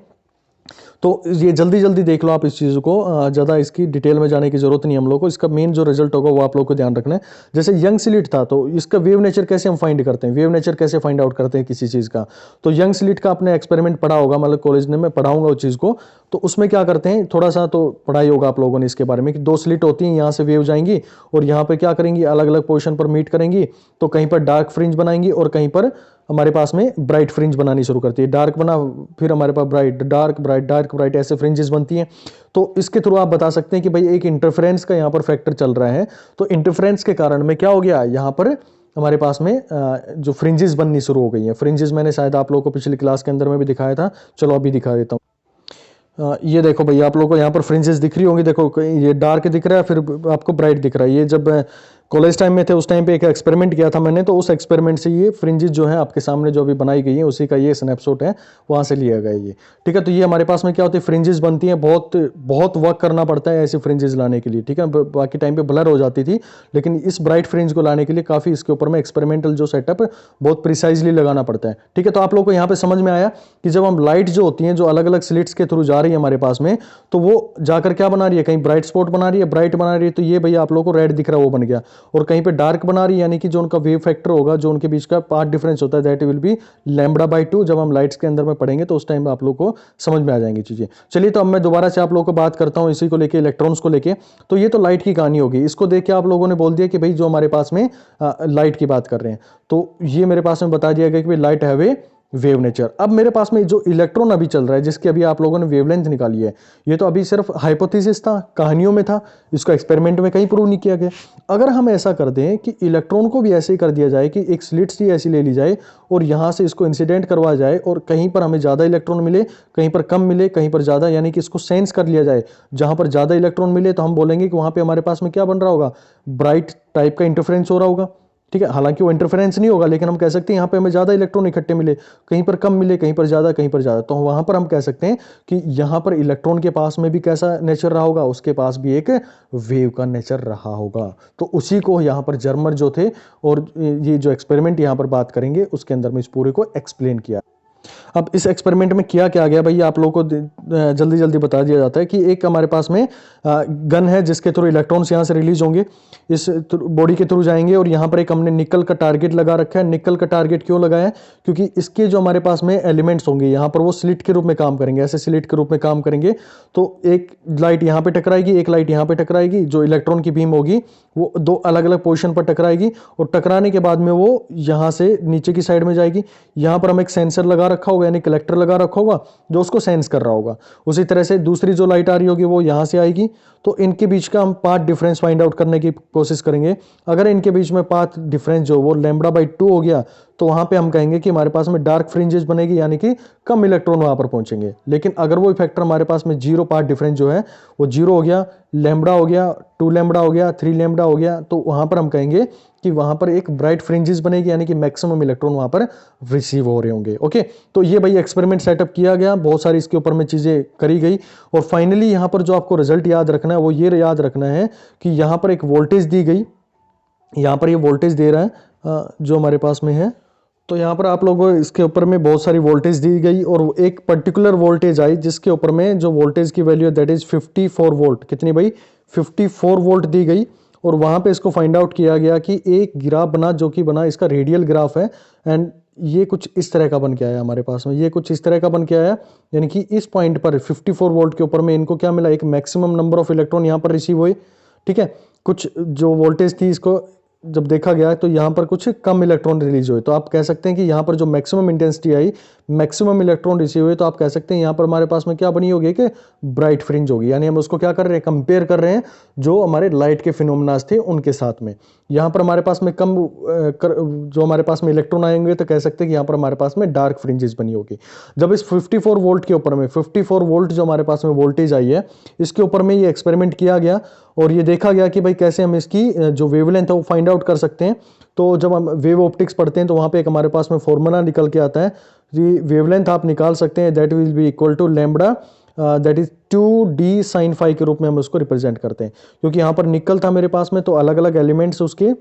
तो ये जल्दी जल्दी देख लो आप इस चीज़ को, ज़्यादा इसकी डिटेल में जाने की जरूरत नहीं हम लोग को। इसका मेन जो रिजल्ट होगा वो आप लोग को ध्यान रखना है। जैसे यंग स्लिट था, तो इसका वेव नेचर कैसे हम फाइंड करते हैं, वेव नेचर कैसे फाइंड आउट करते हैं किसी चीज़ का। तो यंग स्लिट का आपने एक्सपेरिमेंट पढ़ा होगा, मतलब कॉलेज में मैं पढ़ाऊंगा उस चीज़ को। तो उसमें क्या करते हैं, थोड़ा सा तो पढ़ाई होगा आप लोगों ने इसके बारे में, कि दो स्लिट होती हैं, यहाँ से वेव जाएंगी और यहाँ पर क्या करेंगी, अलग अलग पोजिशन पर मीट करेंगी। तो कहीं पर डार्क फ्रिंज बनाएंगी और कहीं पर हमारे पास में ब्राइट फ्रिंज बनानी शुरू करती है। डार्क बना, फिर हमारे पास bright, dark bright, dark bright, ऐसे फ्रिंजेस बनती हैं। तो इसके थ्रू आप बता सकते हैं कि भाई एक इंटरफेरेंस का यहाँ पर फैक्टर चल रहा है। तो इंटरफेरेंस के कारण में क्या हो गया, यहाँ पर हमारे पास में जो फ्रिंजेस बननी शुरू हो गई हैं। फ्रिंजेस मैंने शायद आप लोगों को पिछली क्लास के अंदर में भी दिखाया था, चलो अभी दिखा देता हूँ। ये देखो भाई, आप लोगों को यहाँ पर फ्रिंजेस दिख रही होंगी, देखो ये डार्क दिख रहा है, फिर आपको ब्राइट दिख रहा है। ये जब कॉलेज टाइम में थे उस टाइम पे एक एक्सपेरिमेंट किया था मैंने, तो उस एक्सपेरिमेंट से ये फ्रिंजेस जो है आपके सामने जो अभी बनाई गई है उसी का ये स्नैपशॉट है, वहाँ से लिया गया ये, ठीक है। तो ये हमारे पास में क्या होती है, फ्रिंजेस बनती हैं, बहुत वर्क करना पड़ता है ऐसी फ्रिंजेस लाने के लिए, ठीक है। बाकी टाइम पे ब्लर हो जाती थी, लेकिन इस ब्राइट फ्रिंज को लाने के लिए काफ़ी इसके ऊपर में एक्सपेरिमेंटल जो सेटअप बहुत प्रिसाइजली लगाना पड़ता है, ठीक है। तो आप लोग को यहाँ पे समझ में आया कि जब हम लाइट जो होती हैं, जो अलग अलग स्लिट्स के थ्रू जा रही है हमारे पास में, तो वो जाकर क्या बना रही है, कहीं ब्राइट स्पॉट बना रही है, ब्राइट बना रही है, तो ये भैया आप लोग को रेड दिख रहा है, वो बन गया। और कहीं पे डार्क बना रही है, यानी कि जो उनका वेव फैक्टर होगा, जो उनके बीच का पाथ डिफरेंस होता है, दैट विल बी λ/2। जब हम लाइट्स के अंदर में पढ़ेंगे तो उस टाइम आप लोग को समझ में आ जाएंगी चीजें। चलिए, तो अब मैं दोबारा से आप लोगों को बात करता हूं इसी को लेके, इलेक्ट्रॉन्स को लेके। तो ये तो लाइट की कहानी होगी, इसको देख के आप लोगों ने बोल दिया कि भाई जो हमारे पास में लाइट की बात कर रहे हैं, तो ये मेरे पास में बता दिया गया कि भाई light have a wave nature. अब मेरे पास में जो इलेक्ट्रॉन अभी चल रहा है, जिसकी अभी आप लोगों ने वेवलेंथ निकाली है, ये तो अभी सिर्फ हाइपोथेसिस था, कहानियों में था, इसको एक्सपेरिमेंट में कहीं प्रूव नहीं किया गया। अगर हम ऐसा कर दें कि इलेक्ट्रॉन को भी ऐसे ही कर दिया जाए कि एक स्लिट सी ऐसी ले ली जाए और यहाँ से इसको इंसिडेंट करवा जाए, और कहीं पर हमें ज़्यादा इलेक्ट्रॉन मिले, कहीं पर कम मिले, कहीं पर ज़्यादा, यानी कि इसको सेंस कर लिया जाए। जहाँ पर ज़्यादा इलेक्ट्रॉन मिले तो हम बोलेंगे कि वहाँ पर हमारे पास में क्या बन रहा होगा, ब्राइट टाइप का इंटरफेरेंस हो रहा होगा, ठीक है। हालांकि वो इंटरफेरेंस नहीं होगा, लेकिन हम कह सकते हैं यहाँ पे हमें ज्यादा इलेक्ट्रॉन इकट्ठे मिले, कहीं पर कम मिले, कहीं पर ज्यादा, कहीं पर ज्यादा। तो वहां पर हम कह सकते हैं कि यहाँ पर इलेक्ट्रॉन के पास में भी कैसा नेचर रहा होगा, उसके पास भी एक वेव का नेचर रहा होगा। तो उसी को यहाँ पर जर्मर जो थे, और ये जो एक्सपेरिमेंट यहाँ पर बात करेंगे उसके अंदर में इस पूरे को एक्सप्लेन किया। अब इस एक्सपेरिमेंट में किया क्या गया भाई, आप लोगों को जल्दी जल्दी बता दिया जाता है कि एक हमारे पास में गन है जिसके थ्रू इलेक्ट्रॉन्स यहाँ से रिलीज होंगे, इस बॉडी के थ्रू जाएंगे, और यहाँ पर एक हमने निकल का टारगेट लगा रखा है। निकल का टारगेट क्यों लगाया है, क्योंकि इसके जो हमारे पास में एलिमेंट्स होंगे यहाँ पर वो स्लिट के रूप में काम करेंगे, ऐसे स्लिट के रूप में काम करेंगे। तो एक लाइट यहाँ पे टकराएगी, एक लाइट यहाँ पे टकराएगी, जो इलेक्ट्रॉन की बीम होगी वो दो अलग अलग पोजिशन पर टकराएगी, और टकराने के बाद में वो यहाँ से नीचे की साइड में जाएगी। यहाँ पर हम एक सेंसर लगा रखा होगा होगा, यानी कलेक्टर लगा रखा होगा जो उसको सेंस कर रहा होगा। उसी तरह से दूसरी जो लाइट आ रही होगी वो यहाँ से आएगी। तो इनके बीच का हम पाथ डिफरेंस फाइंड आउट करने की कोशिश करेंगे। अगर इनके बीच में पाथ डिफरेंस जो वो λ/2 हो गया तो वहां पे हम कहेंगे कि हमारे पास में डार्क फ्रिंजेस बनेगी, यानी कि कम इलेक्ट्रॉन वहां पर पहुंचेंगे। लेकिन अगर वो इफेक्टर हमारे पास में जीरो पाथ डिफरेंस जो है वो जीरो हो गया, लैम्बडा हो गया, 2λ हो गया, 3λ हो गया, तो वहां पर हम कहेंगे कि वहां पर एक ब्राइट फ्रिंजेस बनेगी, यानी कि मैक्सिमम इलेक्ट्रॉन वहां पर रिसीव हो रहे होंगे। ओके, तो ये भाई एक्सपेरिमेंट सेटअप किया गया, बहुत सारी इसके ऊपर में चीजें करी गई और फाइनली यहां पर जो आपको रिजल्ट याद रखना है वो ये याद रखना है कि यहां पर एक वोल्टेज दी गई, यहां पर ये वोल्टेज दे रहा है जो हमारे पास में है। तो यहाँ पर आप लोगों को इसके ऊपर में बहुत सारी वोल्टेज दी गई और एक पर्टिकुलर वोल्टेज आई जिसके ऊपर में जो वोल्टेज की वैल्यू है दैट इज 54 वोल्ट। कितनी भाई? 54 वोल्ट दी गई और वहां पे इसको फाइंड आउट किया गया कि एक ग्राफ बना जो कि बना इसका रेडियल ग्राफ है एंड ये कुछ इस तरह का बन के आया हमारे पास में, ये कुछ इस तरह का बन के आया, यानी कि इस पॉइंट पर 54 वोल्ट के ऊपर में इनको क्या मिला? एक मैक्सिमम नंबर ऑफ इलेक्ट्रॉन यहाँ पर रिसीव हुए। ठीक है, कुछ जो वोल्टेज थी इसको जब देखा गया तो यहाँ पर कुछ कम इलेक्ट्रॉन रिलीज हुए, तो आप कह सकते हैं कि यहाँ पर जो maximum intensity I, maximum electron receive हुए, तो आप कह सकते हैं यहाँ पर हमारे पास में क्या बनी होगी कि ब्राइट फ्रिंज होगी। यानी हम उसको क्या कर रहे हैं? कंपेयर कर रहे हैं जो हमारे लाइट के फिनोमेनास थे उनके साथ में। यहाँ पर हमारे पास में कम जो हमारे पास में इलेक्ट्रॉन आएंगे तो कह सकते हैं कि यहाँ पर हमारे पास में डार्क फ्रिंजेस बनी होगी। जब इस 54 वोल्ट के ऊपर में 54 वोल्ट जो हमारे पास में वोल्टेज आई है इसके ऊपर में ये एक्सपेरिमेंट किया गया और ये देखा गया कि भाई कैसे हम इसकी जो वेवलेंथ है वो फाइंड आउट कर सकते हैं। तो जब हम वेव ऑप्टिक्स पढ़ते हैं तो वहाँ पे एक हमारे पास में फॉर्मूला निकल के आता है कि वेवलेंथ आप निकाल सकते हैं that will be equal to lambda that is 2d sin phi के रूप में हम उसको रिप्रेजेंट करते हैं। क्योंकि यहाँ पर निकल था मेरे पास में तो अलग अलग एलिमेंट्स उसके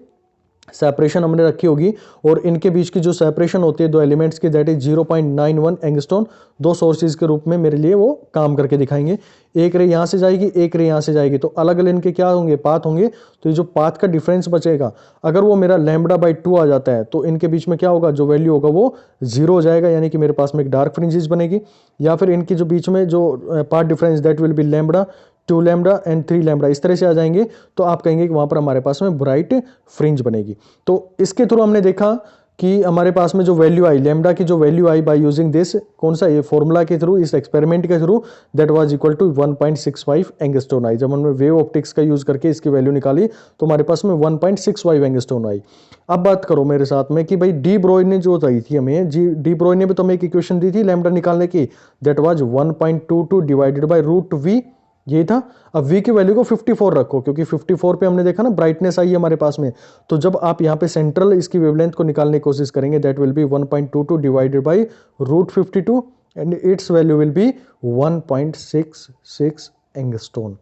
सेपरेशन हमने रखी होगी और इनके बीच की जो सेपरेशन होती है दो एलिमेंट्स की दैट इज 0.91 एंगस्ट्रॉन। दो सोर्सेज के रूप में मेरे लिए वो काम करके दिखाएंगे। एक रे यहाँ से जाएगी, एक रे यहाँ से जाएगी, तो अलग अलग इनके क्या होंगे? पाथ होंगे। तो ये जो पाथ का डिफरेंस बचेगा अगर वो मेरा λ/2 आ जाता है तो इनके बीच में क्या होगा? जो वैल्यू होगा वो 0 हो जाएगा, यानी कि मेरे पास में एक डार्क फ्रिंजेस बनेगी। या फिर इनकी जो बीच में जो path difference that will be λ, 2λ and 3λ, इस तरह से आ जाएंगे तो आप कहेंगे कि वहां पर हमारे पास में ब्राइट फ्रिंज बनेगी। तो इसके थ्रू हमने देखा कि हमारे पास में जो वैल्यू आई लैम्बडा की, जो value I by using this कौन सा ये फॉर्मूला के थ्रू, इस एक्सपेरिमेंट के through, that was equal to 1.65 angstrom I. जब हमने वेव ऑप्टिक्स का यूज करके इसकी वैल्यू निकाली तो हमारे पास में 1.65 एंगस्ट्रॉन आई। अब बात करो मेरे साथ में कि भाई डी ब्रोय ने जो दी थी हमें, डी ब्रोय ने भी तो हमें एक इक्वेशन दी थी लैम्बडा निकालने की, that was 1.22 divided by √v, ये था। अब v की वैल्यू को 54 रखो क्योंकि 54 पे हमने देखा ना ब्राइटनेस आई है हमारे पास में। तो जब आप यहाँ पे सेंट्रल इसकी वेवलेंथ को निकालने की कोशिश करेंगे that will B 1.22 divided by √52 and it's value will be 1.66 angstrom.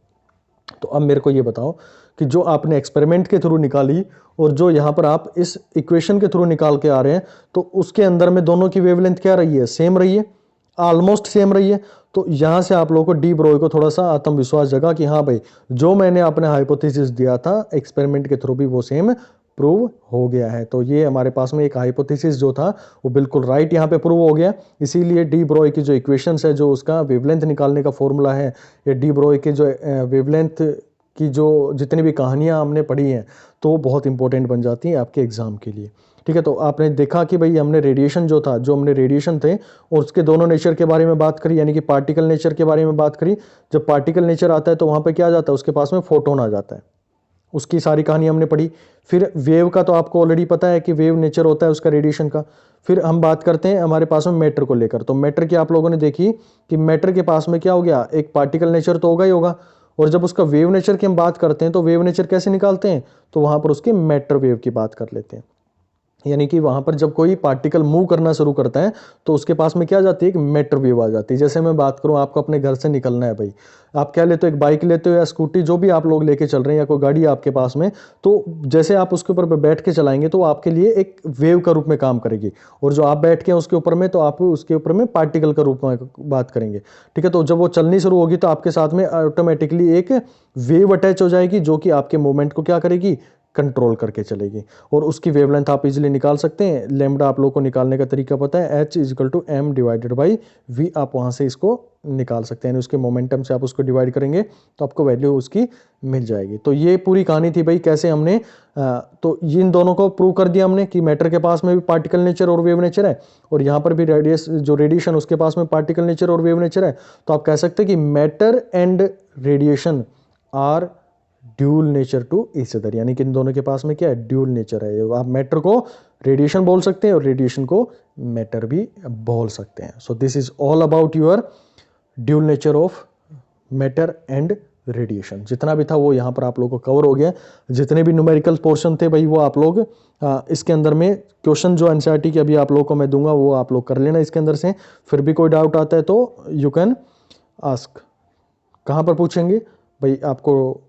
तो अब मेरे को ये बताओ कि जो आपने एक्सपेरिमेंट के थ्रू निकाली और जो यहाँ पर आप इस इक्वेशन के थ्रू निकाल के आ रहे हैं तो उसके अंदर में दोनों की वेवलेंथ क्या रही है? सेम रही है, ऑलमोस्ट सेम रही है। तो यहां से आप लोगों को डी ब्रोय को थोड़ा सा आत्मविश्वास जगा कि हाँ भाई जो मैंने अपने हाइपोथेसिस दिया था एक्सपेरिमेंट के थ्रू भी वो सेम प्रूव हो गया है। तो ये हमारे पास में एक हाइपोथेसिस जो था वो बिल्कुल राइट यहाँ पे प्रूव हो गया। इसीलिए डी ब्रोय की जो इक्वेशंस है, जो उसका वेवलेंथ निकालने का फॉर्मूला है, या डी ब्रोय के जो वेवलेंथ की जो जितनी भी कहानियां हमने पढ़ी हैं तो बहुत इंपॉर्टेंट बन जाती हैं आपके एग्जाम के लिए। ठीक है, तो आपने देखा कि भाई हमने रेडिएशन जो था, जो हमने रेडिएशन थे और उसके दोनों नेचर के बारे में बात करी, यानी कि पार्टिकल नेचर के बारे में बात करी। जब पार्टिकल नेचर आता है तो वहाँ पे क्या आ जाता है? उसके पास में फोटोन आ जाता है। उसकी सारी कहानी हमने पढ़ी। फिर वेव का तो आपको ऑलरेडी पता है कि वेव नेचर होता है उसका रेडिएशन का। फिर हम बात करते हैं हमारे पास में मैटर को लेकर। तो मैटर की आप लोगों ने देखी कि मैटर के पास में क्या हो गया? एक पार्टिकल नेचर तो होगा ही होगा। और जब उसका वेव नेचर की हम बात करते हैं तो वेव नेचर कैसे निकालते हैं? तो वहां पर उसके मैटर वेव की बात कर लेते हैं। यानी कि वहां पर जब कोई पार्टिकल मूव करना शुरू करता है तो उसके पास में क्या जाती है? एक मैटर वेव आ जाती है। जैसे मैं बात करूं, आपको अपने घर से निकलना है भाई, आप क्या लेते हो? एक बाइक लेते हो या स्कूटी, जो भी आप लोग लेके चल रहे हैं, या कोई गाड़ी आपके पास में, तो जैसे आप उसके ऊपर बैठ के चलाएंगे तो आपके लिए एक वेव का रूप में काम करेगी। और जो आप बैठ के उसके ऊपर में, तो आप उसके ऊपर में पार्टिकल का रूप में बात करेंगे। ठीक है, तो जब वो चलनी शुरू होगी तो आपके साथ में ऑटोमेटिकली एक वेव अटैच हो जाएगी जो कि आपके मूवमेंट को क्या करेगी? कंट्रोल करके चलेगी और उसकी वेवलेंथ आप इजीली निकाल सकते हैं। लैम्डा आप लोगों को निकालने का तरीका पता है, h is equal to m divided by v, आप वहाँ से इसको निकाल सकते हैं, उसके मोमेंटम से आप उसको डिवाइड करेंगे तो आपको वैल्यू उसकी मिल जाएगी। तो ये पूरी कहानी थी भाई, कैसे हमने तो इन दोनों को प्रूव कर दिया हमने कि मैटर के पास में भी पार्टिकल नेचर और वेव नेचर है, और यहाँ पर भी रेडिएशन उसके पास में पार्टिकल नेचर और वेव नेचर है। तो आप कह सकते हैं कि matter and radiation are dual nature to each other, यानी कि इन दोनों के पास में क्या है, ड्यूल नेचर है। आप मैटर को रेडिएशन बोल सकते हैं और रेडिएशन को मैटर भी बोल सकते हैं। So this is all about your dual nature of matter and radiation. जितना भी था वो यहाँ पर आप लोगों को कवर हो गया। जितने भी न्यूमेरिकल पोर्शन थे भाई वो आप लोग इसके अंदर में क्वेश्चन जो एनसीईआरटी के अभी आप लोगों को मैं दूंगा वो आप लोग कर लेना इसके अंदर से। फिर भी कोई डाउट आता है तो यू कैन आस्क। कहाँ पर पूछेंगे भाई, आपको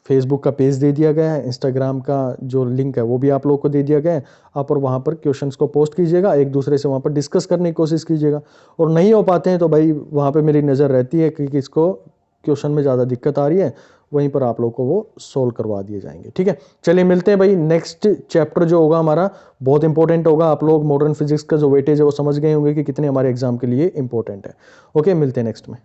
फेसबुक का पेज दे दिया गया है, इंस्टाग्राम का जो लिंक है वो भी आप लोगों को दे दिया गया है। आप और वहाँ पर क्वेश्चंस को पोस्ट कीजिएगा, एक दूसरे से वहाँ पर डिस्कस करने की कोशिश कीजिएगा, और नहीं हो पाते हैं तो भाई वहाँ पे मेरी नज़र रहती है कि किसको क्वेश्चन में ज़्यादा दिक्कत आ रही है, वहीं पर आप लोग को वो सोल्व करवा दिए जाएंगे। ठीक है, चलिए मिलते हैं भाई। नेक्स्ट चैप्टर जो होगा हमारा बहुत इंपॉर्टेंट होगा। आप लोग मॉडर्न फिजिक्स का जो वेटेज है वो समझ गए होंगे कि कितने हमारे एग्जाम के लिए इंपॉर्टेंट है। ओके, मिलते हैं नेक्स्ट में।